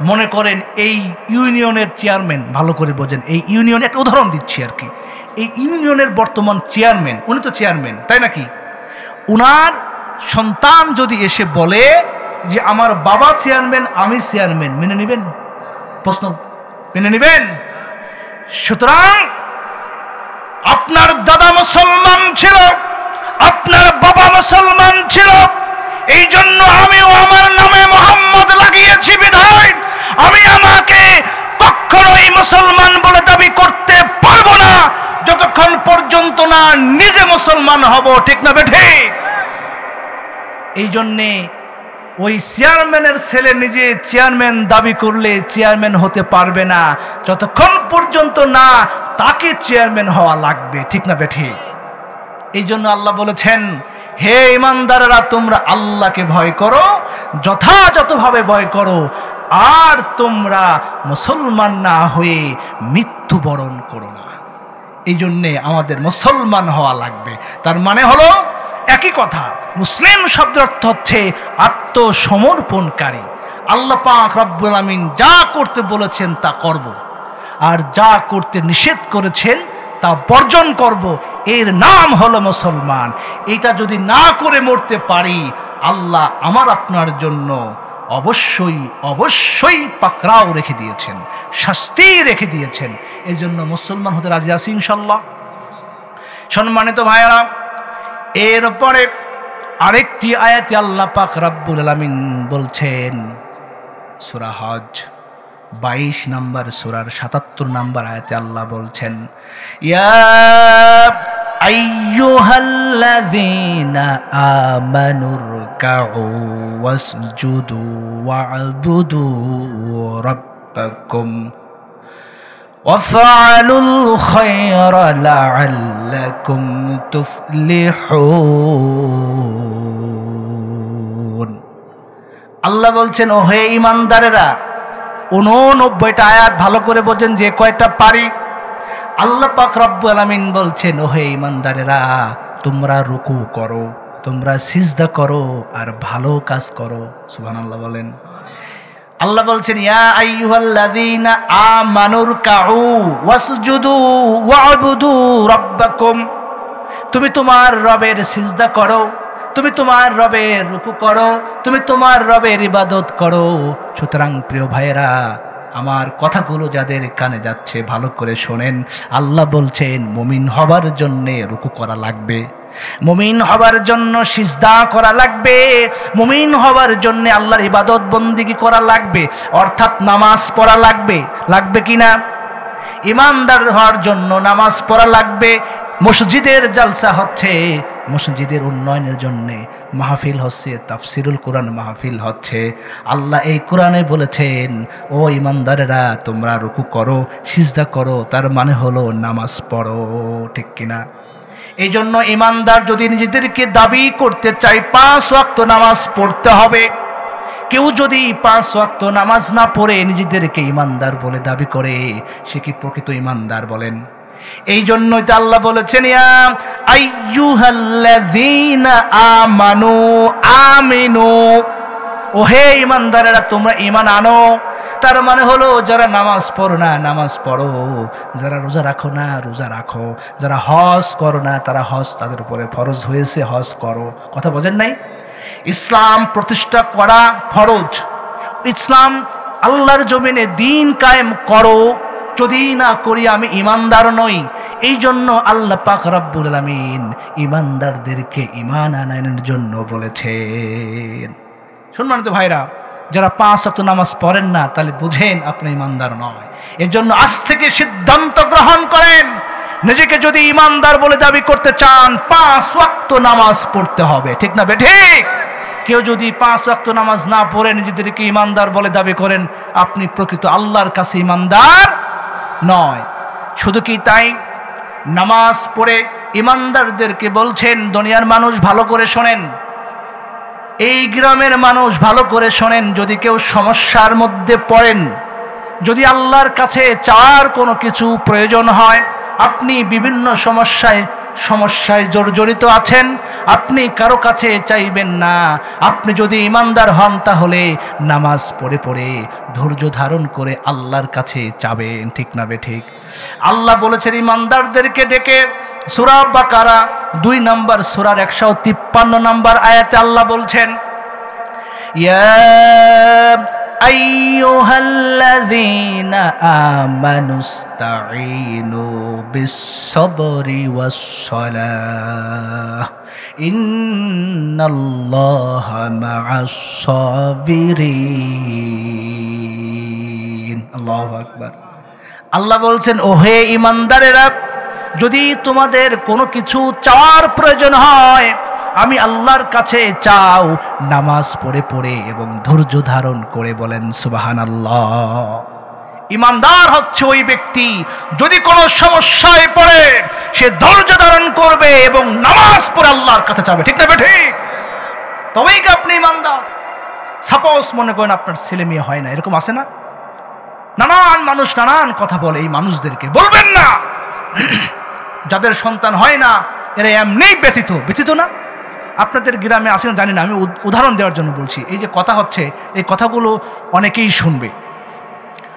মনে করেন এই ইউনিয়নের চেয়ারম্যান, ভালো করে বোঝেন, এই ইউনিয়নের একটা উদাহরণ দিচ্ছি আর কি। এই ইউনিয়নের বর্তমান চেয়ারম্যান, উনি তো চেয়ারম্যান, তাই নাকি? উনার সন্তান যদি এসে বলে যে আমার বাবা চেয়ারম্যান, আমি চেয়ারম্যান, মেনে নেবেন? প্রশ্ন, মেনে নেবেন? সুতরাং আপনার দাদা মুসলমান ছিল, আপনার বাবা মুসলমান ছিল, এই জন্য আমিও আমার নামে মোহাম্মদ লাগিয়েছি বিধায় আমি আমাকে কখনোই মুসলমান বলে দাবি করতে পারবো না যতক্ষণ পর্যন্ত না নিজে মুসলমান হব। ঠিক না বেঠে? এই জন্যে ওই চেয়ারম্যানের ছেলে নিজে চেয়ারম্যান দাবি করলে চেয়ারম্যান হতে পারবে না যতক্ষণ পর্যন্ত না তাকে চেয়ারম্যান হওয়া লাগবে। ঠিক না বেঠে? এই জন্য আল্লাহ বলেছেন, হে ইমানদারেরা, তোমরা আল্লাহকে ভয় করো, যথাযথভাবে ভয় করো, আর তোমরা মুসলমান না হয়ে মৃত্যুবরণ করো না। এই জন্যে আমাদের মুসলমান হওয়া লাগবে। তার মানে হলো একই কথা। মুসলিম শব্দের অর্থ হচ্ছে আত্মসমর্পণকারী। আল্লাহ পাক রব্বুল আমিন যা করতে বলেছেন তা করব, আর যা করতে নিষেধ করেছেন তা বর্জন করব। এর নাম হলো মুসলমান। এটা যদি না করে মরতে পারি, আল্লাহ আমার আপনার জন্য অবশ্যই অবশ্যই পাকড়াও রেখে দিয়েছেন, শাস্তি রেখে দিয়েছেন। এই জন্য মুসলমান হতে রাজি আছি ইনশাল্লাহ। সম্মানিত ভাইয়েরা, এরপরে আরেকটি আয়াতে আল্লাহ পাক রব্বুল আলামিন বলছেন, সূরা হজ 22 নম্বর সূরার 77 নম্বর আয়াতে আল্লাহ বলছেন, ইয়া আইয়ুহাল্লাযীনা আমানুরকাউ ওয়াসজুদু ওয়া'বুদু রাব্বাকুম ওয়াফআলুল খায়রা লা'আল্লাকুম তুফলিহুন। আল্লাহ বলছেন, ও হে ঈমানদারেরা, 89টা আয়াত ভালো করে বোঝেন, যে কয়টা পারি। আল্লাহ পাক রব্বুল আলামিন বলছেন, ও হে ঈমানদারেরা, তোমরা রুকু করো, তোমরা সিজদা করো, আর ভালো কাজ করো। সুবহানাল্লাহ বলেন। আল্লাহ বলছেন, ইয়া আইয়ুহাল্লাযীনা আমানুরকাউ ওয়াসজুদু ওয়া'বুদু রাব্বাকুম, তুমি তোমার রবের সিজদা করো, তুমি তোমার রবের রুকু করো, তুমি তোমার রবের ইবাদত করো। সুতরাং প্রিয় ভাইয়েরা, আমার কথাগুলো যাদের কানে যাচ্ছে ভালো করে শোনেন। আল্লাহ বলছেন, মুমিন হবার জন্যে রুকু করা লাগবে, মুমিন হবার জন্য সিজদা করা লাগবে, মুমিন হবার জন্য আল্লাহর ইবাদত বন্দিগি করা লাগবে, অর্থাৎ নামাজ পড়া লাগবে। লাগবে কিনা? ইমানদার হওয়ার জন্য নামাজ পড়া লাগবে। মসজিদের জালসা হচ্ছে মসজিদের উন্নয়নের জন্যে, মাহফিল হচ্ছে তাফসিরুল কোরআন মাহফিল হচ্ছে। আল্লাহ এই কোরআনে বলেছেন, ও ইমানদারেরা তোমরা রুকু করো, সিজদা করো, তার মানে হলো নামাজ পড়ো, ঠিক কিনা? এই জন্য ইমানদার যদি নিজেদেরকে দাবি করতে চায় 5 ওয়াক্ত নামাজ পড়তে হবে। কেউ যদি 5 ওয়াক্ত নামাজ না পড়ে নিজেদেরকে ইমানদার বলে দাবি করে, সে কি প্রকৃত ইমানদার বলেন? এই জন্যই তো আল্লাহ বলেছেন, ইয়া আইয়ুহাল্লাযীনা আমানু আমিনু, ও হে ইমানদারেরা তোমরা ঈমান আনো। তার মানে হলো যারা নামাজ পড়ো না নামাজ পড়ো, যারা রোজা রাখো না রোজা রাখো, যারা হজ করো না তারা হজ তাদের উপরে ফরজ হয়েছে, হজ করো। কথা বোঝেন নাই? ইসলাম প্রতিষ্ঠা করা ফরজ। ইসলাম আল্লাহর জমিনে দিন কায়েম করো, যদি না করি আমি ইমানদার নই। এই জন্য আল্লাহ পাক রব্বুল আলামিন ইমানদারদেরকে ঈমান আনানোর জন্য বলেছেন। সম্মানিত ভাইরা, যারা 5 ওয়াক্ত নামাজ পড়েন না তাহলে বুঝেন আপনি ইমানদার নয়। এর জন্য আজ থেকে সিদ্ধান্ত গ্রহণ করেন, নিজেকে যদি ইমানদার বলে দাবি করতে চান 5 ওয়াক্ত নামাজ পড়তে হবে, ঠিক না বেঠিক? কেউ যদি 5 ওয়াক্ত নামাজ না পড়ে নিজেদেরকে ইমানদার বলে দাবি করেন, আপনি প্রকৃত আল্লাহর কাছে ইমানদার নয়। শুধু কি তাই, নামাজ পড়ে ইমানদারদেরকে বলছেন, দুনিয়ার মানুষ ভালো করে শোনেন, এই গ্রামের মানুষ ভালো করে শোনেন, যদি কেউ সমস্যার মধ্যে পড়েন, যদি আল্লাহর কাছে চার কোনো কিছু প্রয়োজন হয়, আপনি বিভিন্ন সমস্যায় জর্জরিত আছেন, আপনি কারো কাছে চাইবেন না। আপনি যদি ইমানদার হন তাহলে নামাজ পড়ে পড়ে ধৈর্য ধারণ করে আল্লাহর কাছে চাবেন, ঠিক না বেঠিক? আল্লাহ বলেছেন ইমানদারদেরকে ডেকে, সূরা বাকারা 2 নম্বর সূরার 153 নম্বর আয়াতে আল্লাহ বলছেন, ইয়া আইয়ুহাল্লাযীনা আমানুস্তাঈনু বিস-সাবরি ওয়াস-সালাহ ইন্নাল্লাহা মা'আস-সাবিরিন। আল্লাহু আকবার। আল্লাহ বলছেন, ওহে ঈমানদারেরা, যদি তোমাদের কোনো কিছু চাওয়ার প্রয়োজন হয়, আমি আল্লাহর কাছে চাও নামাজ পড়ে পড়ে এবং ধৈর্য ধারণ করে। বলেন সুবহানাল্লাহ। ঈমানদার হচ্ছে ওই ব্যক্তি, যদি কোনো সমস্যায় পড়ে সে ধৈর্য ধারণ করবে এবং নামাজ পড়ে আল্লাহর কাছে চাবে, ঠিক না ঠিক? তবেই কি আপনি ঈমানদার। সাপোজ মনে করেন আপনার ছেলে মেয়ে হয় না, এরকম আছে না? নানান মানুষ নানান কথা বলে, এই মানুষদেরকে বলবেন না যাদের সন্তান হয় না এরা এমনিই ব্যথিত না? আপনাদের গ্রামে আসেন জানি না, আমি উদাহরণ দেওয়ার জন্য বলছি। এই যে কথা হচ্ছে, এই কথাগুলো অনেকেই শুনবে,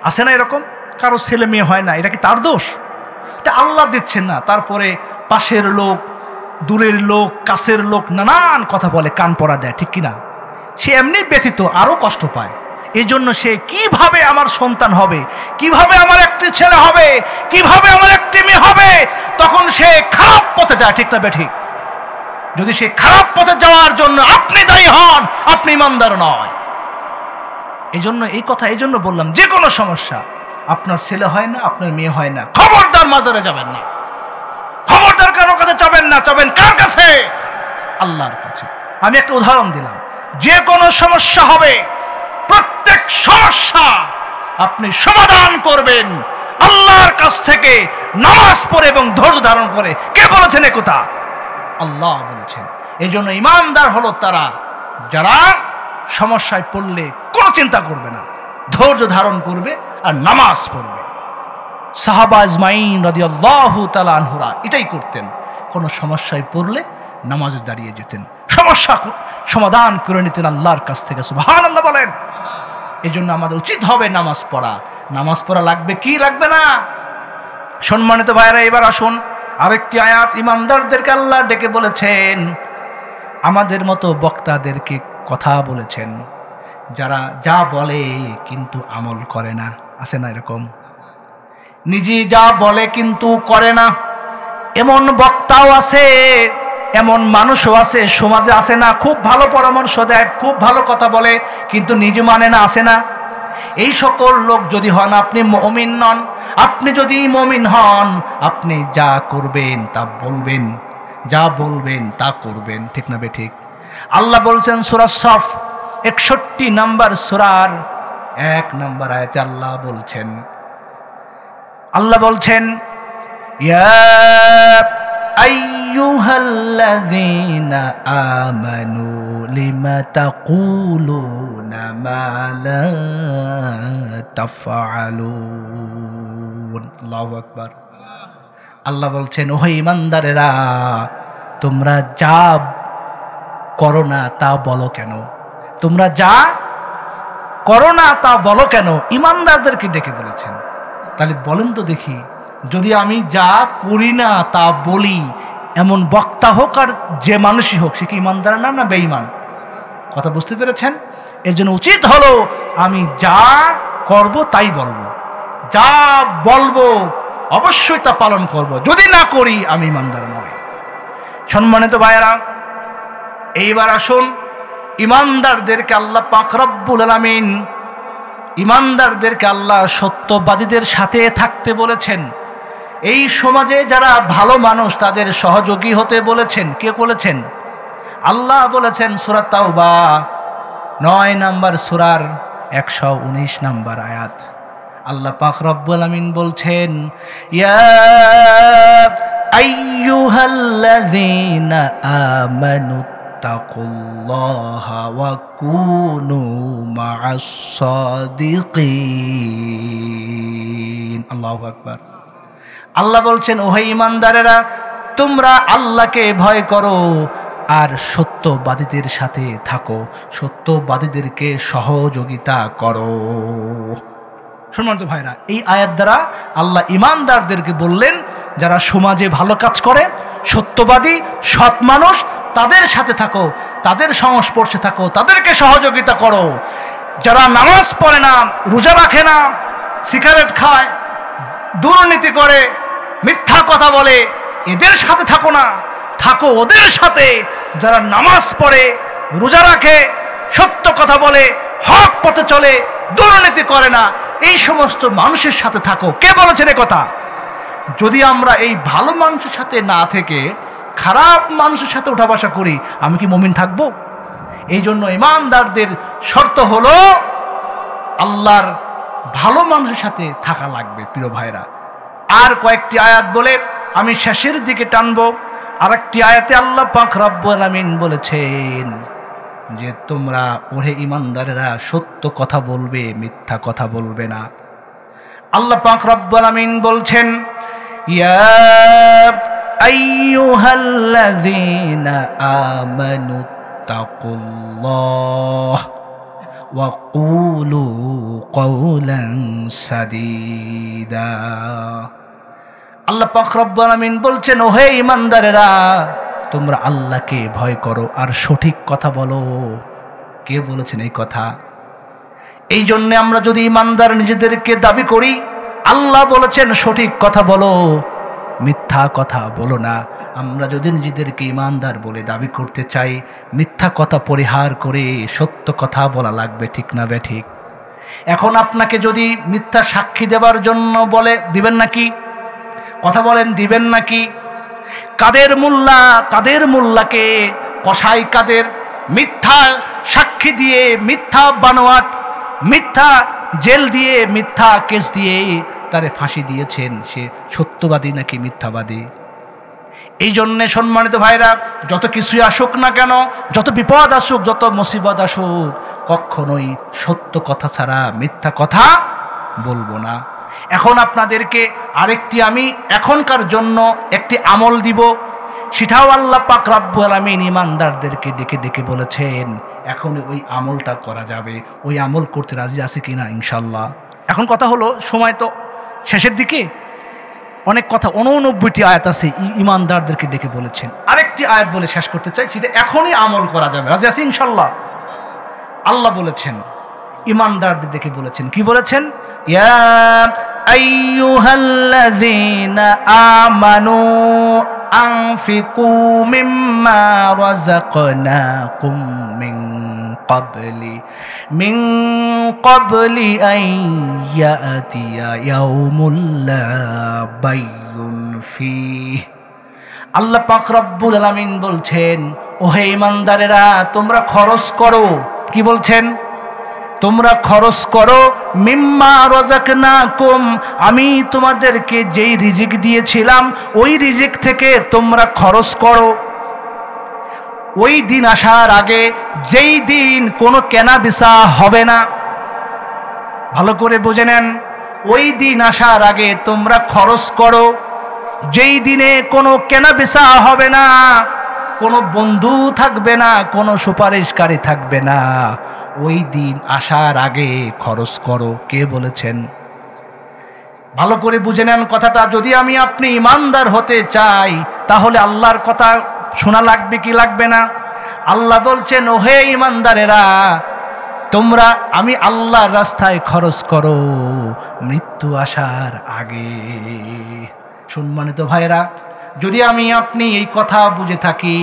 আসে না এরকম? কারো ছেলে মেয়ে হয় না, এটা কি তার দোষ? এটা আল্লাহ দিচ্ছেন না। তারপরে পাশের লোক, দূরের লোক, কাছের লোক নানান কথা বলে, কান পড়া দেয়, ঠিক কিনা? সে এমনি ব্যথিত, আরও কষ্ট পায়। এই জন্য সে কিভাবে আমার সন্তান হবে, কিভাবে আমার একটি ছেলে হবে, কিভাবে আমার একটি মেয়ে হবে, তখন সে খারাপ পথে যায়, ঠিক না বেঠিক? যদি সে খারাপ পথে যাওয়ার জন্য আপনি দায়ী হন, আপনি ইমানদার নয়। এই জন্য এই কথা এই জন্য বললাম, যে কোনো সমস্যা, আপনার ছেলে হয় না, আপনার মেয়ে হয় না, খবরদার মাজারে যাবেন না, খবরদার কারো কাছে যাবেন না। যাবেন কার কাছে? আল্লাহর কাছে। আমি একটা উদাহরণ দিলাম, যে কোনো সমস্যা হবে, প্রত্যেক সমস্যা আপনি সমাধান করবেন আল্লাহর কাছ থেকে নামাজ পড়ে এবং ধৈর্য ধারণ করে। কে বলেছেন একথা? আল্লাহ বলেছেন। এই জন্য ঈমানদার হলো তারা যারা সমস্যায় পড়লে কোনো চিন্তা করবে না, ধৈর্য ধারণ করবে আর নামাজ পড়বে। সাহাবা আজমাইন রাদিয়াল্লাহু তাআলা আনহুরা এটাই করতেন। কোনো সমস্যায় পড়লে নামাজে দাঁড়িয়ে যেতেন, সমস্যা সমাধান করে নিতেন আল্লাহর কাছ থেকে। সুবহানাল্লাহ বলেন। এই জন্য আমাদের উচিত হবে নামাজ পড়া। নামাজ পড়া লাগবে কি লাগবে না? সম্মানিত ভাইরা, এবার আসুন আরেকটি আয়াত। ইমানদারদেরকে আল্লাহ ডেকে বলেছেন, আমাদের মতো বক্তাদেরকে কথা বলেছেন, যারা যা বলে কিন্তু আমল করে না। আছে না এরকম? নিজে যা বলে কিন্তু করে না, এমন বক্তাও আছে, এমন মানুষও আছে সমাজে, আছে না? খুব ভালো পরামর্শ দেয়, খুব ভালো কথা বলে, কিন্তু নিজে মানে না, আছে না? এই সকল লোক যদি হন, আপনি মুমিন নন, আপনি যদি মুমিন হন, আপনি যা করবেন তা বলবেন, যা বলবেন তা করবেন, ঠিক না বেঠিক? আল্লাহ বলছেন সূরা সফ 61 নম্বর সূরার 1 নম্বর আয়াতে আল্লাহ বলছেন ইয়া আইয়ুহাল্লাযীনা আমানু লিমা তাকুলুনা মা লা তাফআলুন। আল্লাহু আকবার। আল্লাহ বলছেন, ওহে ঈমানদারেরা, তোমরা যা করো না তা বলো কেন? তোমরা যা করো না তা বলো কেন? ঈমানদারদেরকে ডেকে বলেছেন। তাহলে বলেন তো দেখি, যদি আমি যা করি না তা বলি, এমন বক্তা হোক আর যে মানুষই হোক, সে কি ঈমানদার না বেঈমান? কথা বুঝতে পেরেছেন? এর জন্য উচিত হলো আমি যা করব তাই বলবো, যা বলবো অবশ্যই তা পালন করব। যদি না করি আমি ঈমানদার নয়। সম্মানিত ভাইয়েরা, এইবার আসুন ঈমানদারদেরকে আল্লাহ পাক রব্বুল আলামিন, ঈমানদারদেরকে আল্লাহ সত্যবাদীদের সাথে থাকতে বলেছেন। এই সমাজে যারা ভালো মানুষ তাদের সহযোগী হতে বলেছেন। কে বলেছেন? আল্লাহ বলেছেন সূরা তাওবা 9 নম্বর সূরার 119 নম্বর আয়াত। আল্লাহ পাক রব্বুল আলামিন বলছেন, ইয়া আইয়ুহাল্লাযীনা আমানু তাকুল্লাহা ওয়া কুনু মা'আস সাদিকিন। আল্লাহু আকবার। আল্লাহ বলছেন, ওহে ঈমানদারেরা, তোমরা আল্লাহকে ভয় করো আর সত্যবাদীদের সাথে থাকো, সত্যবাদীদেরকে সহযোগিতা করো। সম্মানিত ভাইরা, এই আয়াত দ্বারা আল্লাহ ঈমানদারদেরকে বললেন, যারা সমাজে ভালো কাজ করে, সত্যবাদী সৎ মানুষ, তাদের সাথে থাকো, তাদের সংস্পর্শে থাকো, তাদেরকে সহযোগিতা করো। যারা নামাজ পড়ে না, রোজা রাখে না, সিগারেট খায়, দুর্নীতি করে, মিথ্যা কথা বলে, এদের সাথে থাকো না, থাকো ওদের সাথে যারা নামাজ পড়ে, রোজা রাখে, সত্য কথা বলে, হক পথে চলে, দুর্নীতি করে না। এই সমস্ত মানুষের সাথে থাকো। কে বলেছেন এ কথা? যদি আমরা এই ভালো মানুষের সাথে না থেকে খারাপ মানুষের সাথে উঠা বসা করি, আমি কি মুমিন থাকবো? এই জন্য ঈমানদারদের শর্ত হলো আল্লাহর ভালো মানুষের সাথে থাকা লাগবে। প্রিয় ভাইরা, আর কয়েকটি আয়াত বলে আমি শেষের দিকে টানবো। আরেকটি আয়াতে আল্লাহ পাক রব্বুল আলামিন বলেছেন যে তোমরা, ওহে ঈমানদারেরা, সত্য কথা বলবে, মিথ্যা কথা বলবে না। আল্লাহ পাক রব্বুল আলামিন বলছেন, ইয়া আইয়ুহাল্লাযীনা আমানু তাকুল্লাহ ওয়া কুলু কওলান সাদীদা। আল্লাহ পাক রব্বুল আলামিন বলছেন, ওহে ঈমানদারেরা, তোমরা আল্লাহকে ভয় করো আর সঠিক কথা বলো। কে বলেছেন এই কথা? এই জন্য আমরা যদি ঈমানদার নিজেদেরকে দাবি করি, আল্লাহ বলেছেন সঠিক কথা বলো, মিথ্যা কথা বলো না। আমরা যদি নিজেদেরকে ঈমানদার বলে দাবি করতে চাই, মিথ্যা কথা পরিহার করে সত্য কথা বলা লাগবে, ঠিক না বেঠিক? এখন আপনাকে যদি মিথ্যা সাক্ষী দেবার জন্য বলে, দিবেন নাকি? কথা বলেন, দিবেন নাকি? কাদের মোল্লাকে কসাই কাদের মিথ্যা সাক্ষী দিয়ে, মিথ্যা বানোয়াট, মিথ্যা জেল দিয়ে, মিথ্যা কেস দিয়ে তারে ফাঁসি দিয়েছেন। সে সত্যবাদী নাকি মিথ্যাবাদী? এই জন্যে সম্মানিত ভাইরা, যত কিছুই আসুক না কেন, যত বিপদ আসুক, যত মুসিবত আসুক, কখনোই সত্য কথা ছাড়া মিথ্যা কথা বলবো না। এখন আপনাদেরকে আরেকটি আমি এখনকার জন্য একটি আমল দিব, সেটাও আল্লাহ পাক রব্বুল আলামিন ঈমানদারদেরকে ডেকে ডেকে বলেছেন। এখন ওই আমলটা করা যাবে। ওই আমল করতে রাজি আছে কিনা ইনশাল্লাহ? এখন কথা হলো, সময় তো শেষের দিকে, অনেক কথা, 89টি আয়াত আছে ঈমানদারদেরকে ডেকে বলেছেন। আরেকটি আয়াত বলে শেষ করতে চাই, সেটা এখনই আমল করা যাবে। রাজি আছে ইনশাল্লাহ? আল্লাহ বলেছেন, ঈমানদারদের ডেকে বলেছেন, কি বলেছেন? ইয়া আইয়ুহাল্লাযীনা আমানু আনফিকু মিম্মা রাযাকনাকুম মিন ক্বাবলি আন ইয়াতিয়া ইয়াউমুল লা বাইউন ফীহ। আল্লাহ পাক রব্বুল আলামিন বলছেন, ওহে ঈমানদারেরা তোমরা খরচ করো। কি বলছেন? তোমরা খরচ করো মিম্মা রাযাকনাকুম, আমি তোমাদেরকে যেই রিজিক দিয়েছিলাম ওই রিজিক থেকে তোমরা খরচ করো। ওই দিন আসার আগে, যেই দিন কোনো কেনা বেচা হবে না, ভালো করে বুঝে নেন, ওই দিন আসার আগে তোমরা খরচ করো। যেই দিনে কোনো কেনা বেচা হবে না, কোনো বন্ধু থাকবে না, কোনো সুপারিশকারী থাকবে না, ওই দিন আসার আগে খরচ করো। কে বলেছেন? ভালো করে বুঝে নেন কথাটা। যদি আমি আপনি ইমানদার হতে চাই তাহলে আল্লাহর কথা শোনা লাগবে কি লাগবে না? আল্লাহ বলছেন, ওহে ইমানদারেরা তোমরা আমি আল্লাহর রাস্তায় খরচ করো মৃত্যু আসার আগে। সম্মানিত ভাইরা, যদি আমি আপনি এই কথা বুঝে থাকি,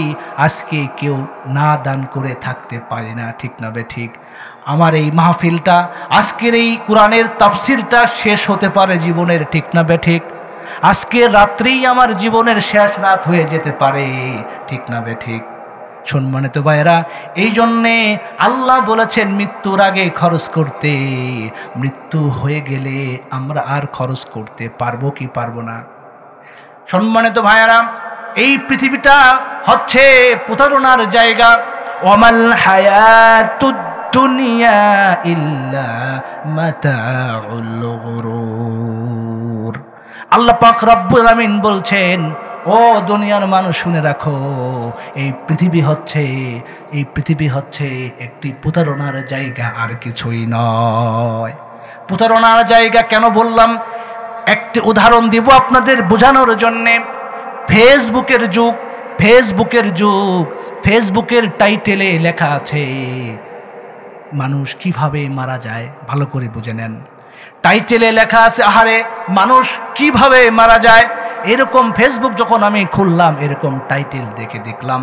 আজকে কেউ না দান করে থাকতে পারে না, ঠিক না বে ঠিক? আমার এই মাহফিলটা, আজকের এই কোরআনের তাফসিরটা শেষ হতে পারে জীবনের, ঠিক না বে ঠিক? আজকে রাত্রেই আমার জীবনের শেষ রাত হয়ে যেতে পারে, ঠিক না বে ঠিক? সম্মানিত ভাইরা, এই জন্যে আল্লাহ বলেছেন মৃত্যুর আগে খরচ করতে। মৃত্যু হয়ে গেলে আমরা আর খরচ করতে পারবো কি পারবো না? সম্মানিত ভাইরা, এই পৃথিবীটা হচ্ছে প্রতারণার জায়গা। ওয়ামাল হায়াতুদ দুনিয়া ইল্লা মাতাউল গুরুর। আল্লাহ পাক রব্বুল আমিন বলছেন, ও দুনিয়ার মানুষ শুনে রাখো, এই পৃথিবী হচ্ছে একটি প্রতারণার জায়গা, আর কিছুই নয়। প্রতারণার জায়গা কেন বললাম? একটি উদাহরণ দিব আপনাদের বোঝানোর জন্যে। ফেসবুকের টাইটেলে লেখা আছে মানুষ কিভাবে মারা যায়। ভালো করে বুঝে নেন। টাইটেলে লেখা আছে, আহারে মানুষ কিভাবে মারা যায়। এরকম ফেসবুক যখন আমি খুললাম, এরকম টাইটেল দেখে দেখলাম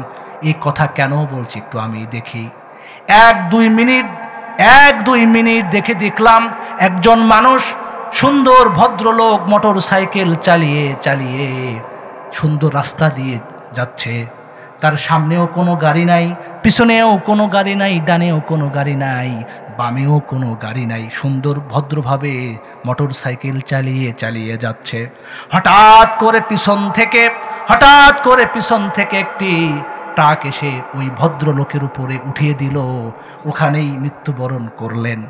এই কথা কেন বলছি একটু আমি দেখি। এক দুই মিনিট দেখে দেখলাম একজন মানুষ, সুন্দর ভদ্রলোক, মোটর সাইকেল চালিয়ে সুন্দর রাস্তা দিয়ে যাচ্ছে। তার সামনেও কোনো গাড়ি নাই, পিছনেও কোনো গাড়ি নাই, ডানেও কোনো গাড়ি নাই, বামেও কোনো গাড়ি নাই। সুন্দর ভদ্রভাবে মোটর সাইকেল চালিয়ে যাচ্ছে। হঠাৎ করে পিছন থেকে একটি ট্রাক এসে ওই ভদ্রলোকের উপরে উঠিয়ে দিল। ওখানেই মৃত্যুবরণ করলেন।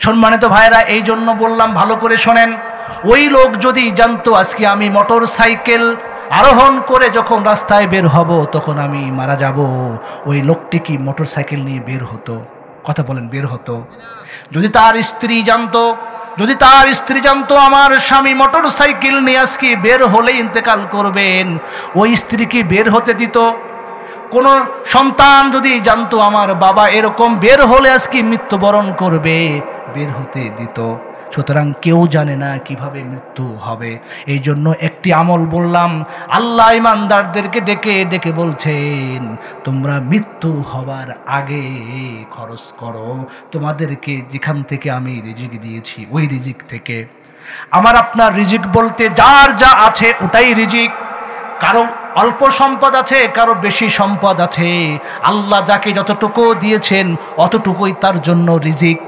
সম্মানিত ভাইরা, এই জন্য বললাম ভালো করে শোনেন। ওই লোক যদি জানতো আজকে আমি মোটর সাইকেল আরোহণ করে যখন রাস্তায় বের হব তখন আমি মারা যাব, ওই লোকটি কি মোটর সাইকেল নিয়ে বের হতো? কথা বলেন, বের হতো? যদি তার স্ত্রী জানতো আমার স্বামী মোটর সাইকেল নিয়ে আজকে বের হলে ইন্তেকাল করবেন, ওই স্ত্রী কি বের হতে দিত? কোন সন্তান যদি জানতো আমার বাবা এরকম বের হলে আজকে মৃত্যুবরণ করবে, বের হতে দিত? সুতরাং কেউ জানে না কিভাবে মৃত্যু হবে। এই জন্য একটি আমল বললাম, আল্লাহ ইমানদারদেরকে ডেকে বলছেন, তোমরা মৃত্যু হবার আগে খরচ করো তোমাদেরকে যেখান থেকে আমি রিজিক দিয়েছি ওই রিজিক থেকে। আমার আপনার রিজিক বলতে যার যা আছে ওটাই রিজিক। কারো অল্প সম্পদ আছে, কারো বেশি সম্পদ আছে। আল্লাহ যাকে যতটুকু দিয়েছেন অতটুকুই তার জন্য রিজিক।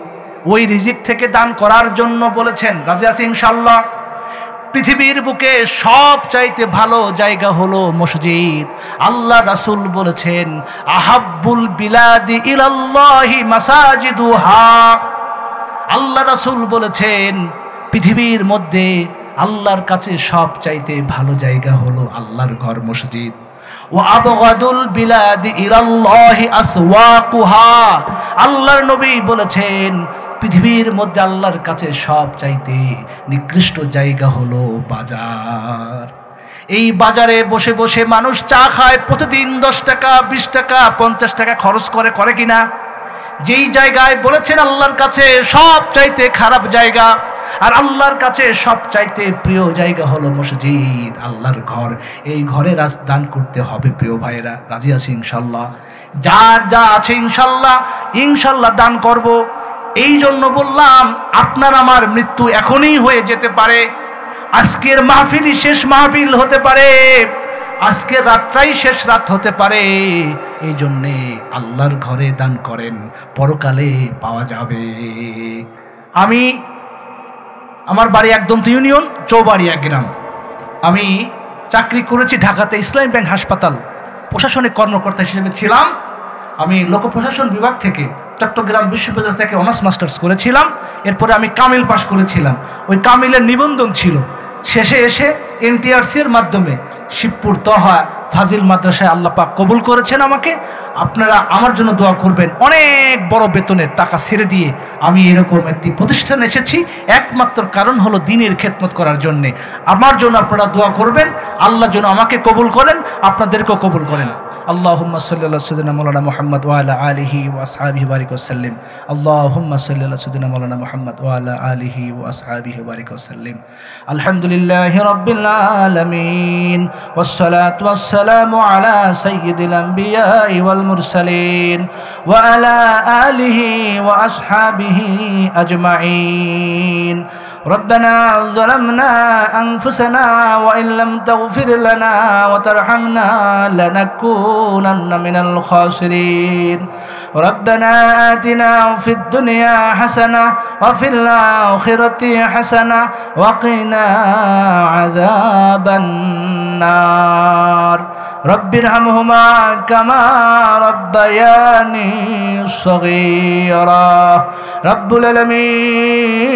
ওই রিজিক থেকে দান করার জন্য বলেছেন। রাজি আছি ইনশাআল্লাহ? পৃথিবীর বুকে সব চাইতে ভালো জায়গা হলো মসজিদ। আল্লাহ রাসূল বলেছেন, আহাব্বুল বিলাদি ইলাল্লাহি মাসাজিদুহা। আল্লাহ রাসূল বলেছেন, পৃথিবীর মধ্যে আল্লাহর কাছে সব চাইতে ভালো জায়গা হলো আল্লাহর ঘর, মসজিদ। ওয়া আবগাদুল বিলাদি ইলাল্লাহি আসওয়াকুহা। আল্লাহর নবী বলেছেন, পৃথিবীর মধ্যে আল্লাহর কাছে সব চাইতে নিকৃষ্ট জায়গা হলো বাজার। এই বাজারে বসে বসে মানুষ চা খায়, প্রতিদিন 10 টাকা 20 টাকা 50 টাকা খরচ করে কিনা? যেই জায়গায় বলেছেন আল্লাহর কাছে সব চাইতে খারাপ জায়গা, আর আল্লাহর কাছে সব চাইতে প্রিয় জায়গা হলো মসজিদ, আল্লাহর ঘর। এই ঘরে দান করতে হবে প্রিয় ভাইয়েরা। রাজি আছি ইনশাআল্লাহ? যার যা আছে ইনশাল্লাহ ইনশাল্লাহ দান করব। এই জন্য বললাম আপনার আমার মৃত্যু এখনই হয়ে যেতে পারে, আজকের মাহফিলই শেষ মাহফিল হতে পারে, আজকের রাতটাই শেষ রাত হতে পারে। এই জন্যে আল্লাহর ঘরে দান করেন, পরকালে পাওয়া যাবে। আমার বাড়ি একদম তো ইউনিয়ন চৌবাড়িয়া গ্রাম। আমি চাকরি করেছি ঢাকাতে ইসলামী ব্যাংক হাসপাতাল, প্রশাসনিক কর্মকর্তা হিসেবে ছিলাম। আমি লোক প্রশাসন বিভাগ থেকে চট্টগ্রাম বিশ্ববিদ্যালয় থেকে অনার্স মাস্টার্স করেছিলাম। এরপরে আমি কামিল পাশ করেছিলাম, ওই কামিলের নিবন্ধন ছিল। শেষে এসে NTRC এর মাধ্যমে শিবপুর তহা ফাজিল মাদ্রাসায় আল্লাহ পাক কবুল করেছেন আমাকে। আপনারা আমার জন্য দোয়া করবেন। অনেক বড় বেতনের টাকা ছেড়ে দিয়ে আমি এরকম একটি প্রতিষ্ঠানে এসেছি, একমাত্র কারণ হলো দ্বীনের খেদমত করার জন্যে। আমার জন্য আপনারা দোয়া করবেন, আল্লাহ যেন আমাকে কবুল করেন, আপনাদেরকেও কবুল করেন। আল্লাহুম্মা সাল্লি আলা সাইয়্যিদিনা মাওলানা মুহাম্মদ ওয়া আলা আলিহি ওয়া আসহাবিহি বারিক ওয়াসাল্লিম। আল্লাহুম্মা সাল্লি আলা সাইয়্যিদিনা মাওলানা মুহাম্মদ ওয়া আলা আলিহি ওয়া আসহাবিহি বারিক ওয়াসাল্লিম। আলহামদুলিল্লাহি রাব্বিল আলামিন ওয়াস সালাতু ওয়াস সালামু আলা সাইয়্যিদিল আমবিয়াই ওয়াল মুরসালিন ওয়া আলা আলিহি ওয়া আসহাবিহি আজমাইন। ربنا ظلمنا أنفسنا وإن لم تغفر لنا وترحمنا لنكونن من الخاسرين. ربنا آتنا في الدنيا حسنة وفي الآخرة حسنة وقنا عذاب النار. رب ارحمهما كما ربياني صغيرا. رب العالمين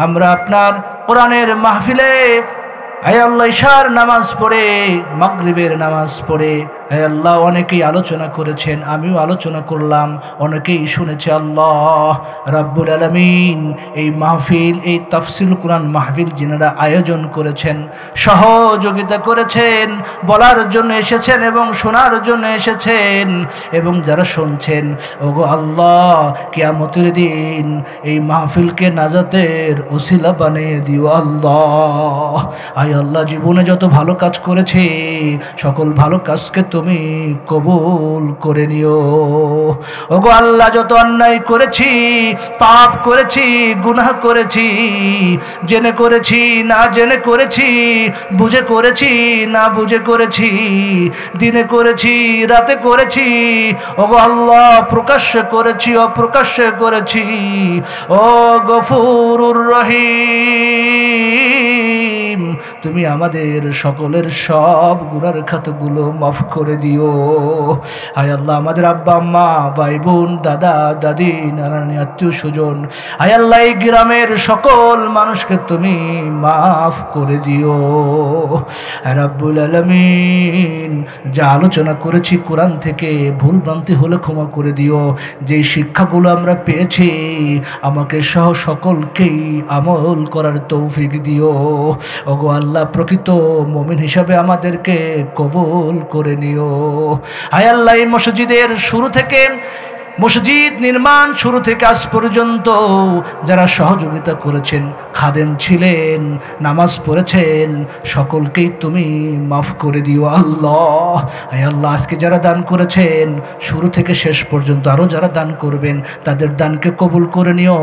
আমরা আপনার কোরআনের মাহফিলে আয় আল্লাহ ইশার নামাজ পড়ে মাগরিবের নামাজ পড়ে আয় আল্লাহ অনেকেই আলোচনা করেছেন, আমিও আলোচনা করলাম, অনেকেই শুনেছে। আল্লাহ রাব্বুল আলামিন এই মাহফিল, এই তাফসীরুল কোরআন মাহফিল যিনারা আয়োজন করেছেন, সহযোগিতা করেছেন, বলার জন্য এসেছেন এবং শোনার জন্য এসেছেন, এবং যারা শুনছেন, ওগো আল্লাহ কিয়ামতের দিন এই মাহফিলকে নাজাতের ওসিলা বানিয়ে দিও আল্লাহ। আয় আল্লাহ জীবনে যত ভালো কাজ করেছে সকল ভালো কাজকে তুমি কবুল করে নিও। ওগো আল্লাহ যত অন্যায় করেছি, পাপ করেছি, গুনাহ করেছি, জেনে করেছি না জেনে করেছি, বুঝে করেছি না বুঝে করেছি, দিনে করেছি রাতে করেছি, ওগো আল্লাহ প্রকাশ্যে করেছি অপ্রকাশ্যে করেছি, ও গফুরুর রহিম তুমি আমাদের সকলের সব গুনার খাতগুলো মাফ করে দিও। হায় আল্লাহ আমাদের আব্বা আম্মা, ভাই বোন, দাদা দাদি, নানানি, আত্মীয় স্বজন, হায় আল্লাহ এই গ্রামের সকল মানুষকে তুমি মাফ করে দিও। রাব্বুল আলামিন যা আলোচনা করেছি কোরআন থেকে ভুল ভ্রান্তি হলে ক্ষমা করে দিও। যেই শিক্ষাগুলো আমরা পেয়েছি আমাকে সহ সকলকেই আমল করার তৌফিক দিও। ওগো আল্লাহ প্রকৃত মুমিন হিসাবে আমাদেরকে কবুল করে নিও। হায় আল্লাহ এই মসজিদের শুরু থেকে, মসজিদ নির্মাণ শুরু থেকে আজ পর্যন্ত যারা সহযোগিতা করেছেন, খাদেম ছিলেন, নামাজ পড়েছেন, সকলকেই তুমি মাফ করে দিও আল্লাহ। হায় আল্লাহ আজকে যারা দান করেছেন শুরু থেকে শেষ পর্যন্ত আরও যারা দান করবেন তাদের দানকে কবুল করে নিও।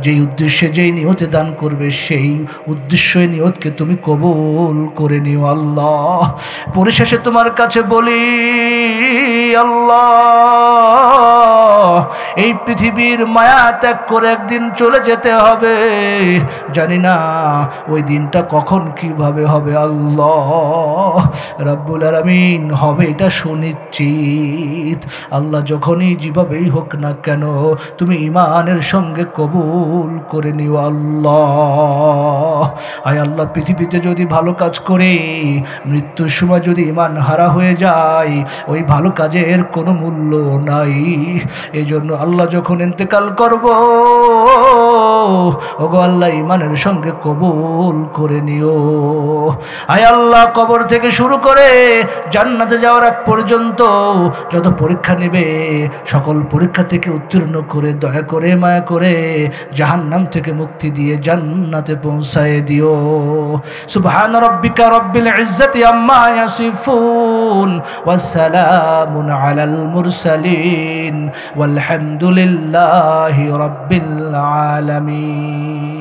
যেই উদ্দেশ্যে যেই নিয়তে দান করবে সেই উদ্দেশ্য নিয়তকে তুমি কবুল করে নিও আল্লাহ। পরিশেষে তোমার কাছে বলি আল্লাহ এই পৃথিবীর মায়া ত্যাগ করে একদিন চলে যেতে হবে, জানি না ওই দিনটা কখন কিভাবে হবে। আল্লাহ রাব্বুল আলামিন হবে এটা সুনিশ্চিত। আল্লাহ যখনই যেভাবেই হোক না কেন তুমি ঈমানের সঙ্গে কবুল করে নিও আল্লাহ। আয় আল্লাহ পৃথিবীতে যদি ভালো কাজ করে মৃত্যুর সময় যদি ঈমান হারা হয়ে যায় ওই ভালো কাজের কোনো মূল্য নাই। এই জন্য আল্লাহ যখন ইন্তেকাল করব ওগো আল্লাহ ঈমানের সঙ্গে কবুল করে নিও। আয় আল্লাহ, কবর থেকে শুরু করে জান্নাতে যাওয়ার আগ পর্যন্ত যত পরীক্ষা নেবে সকল পরীক্ষা থেকে উত্তীর্ণ করে দয়া করে মায়া করে জাহান্নাম থেকে মুক্তি দিয়ে জান্নাতে পৌঁছায় দিও। সুবহান রাব্বিকা রাব্বিল ইজ্জাতি আম্মা ইয়াসিফুন ওয়া সালামুন আলাল মুরসালিন ওয়ালহামদুলিল্লাহি রাব্বিল আলামিন।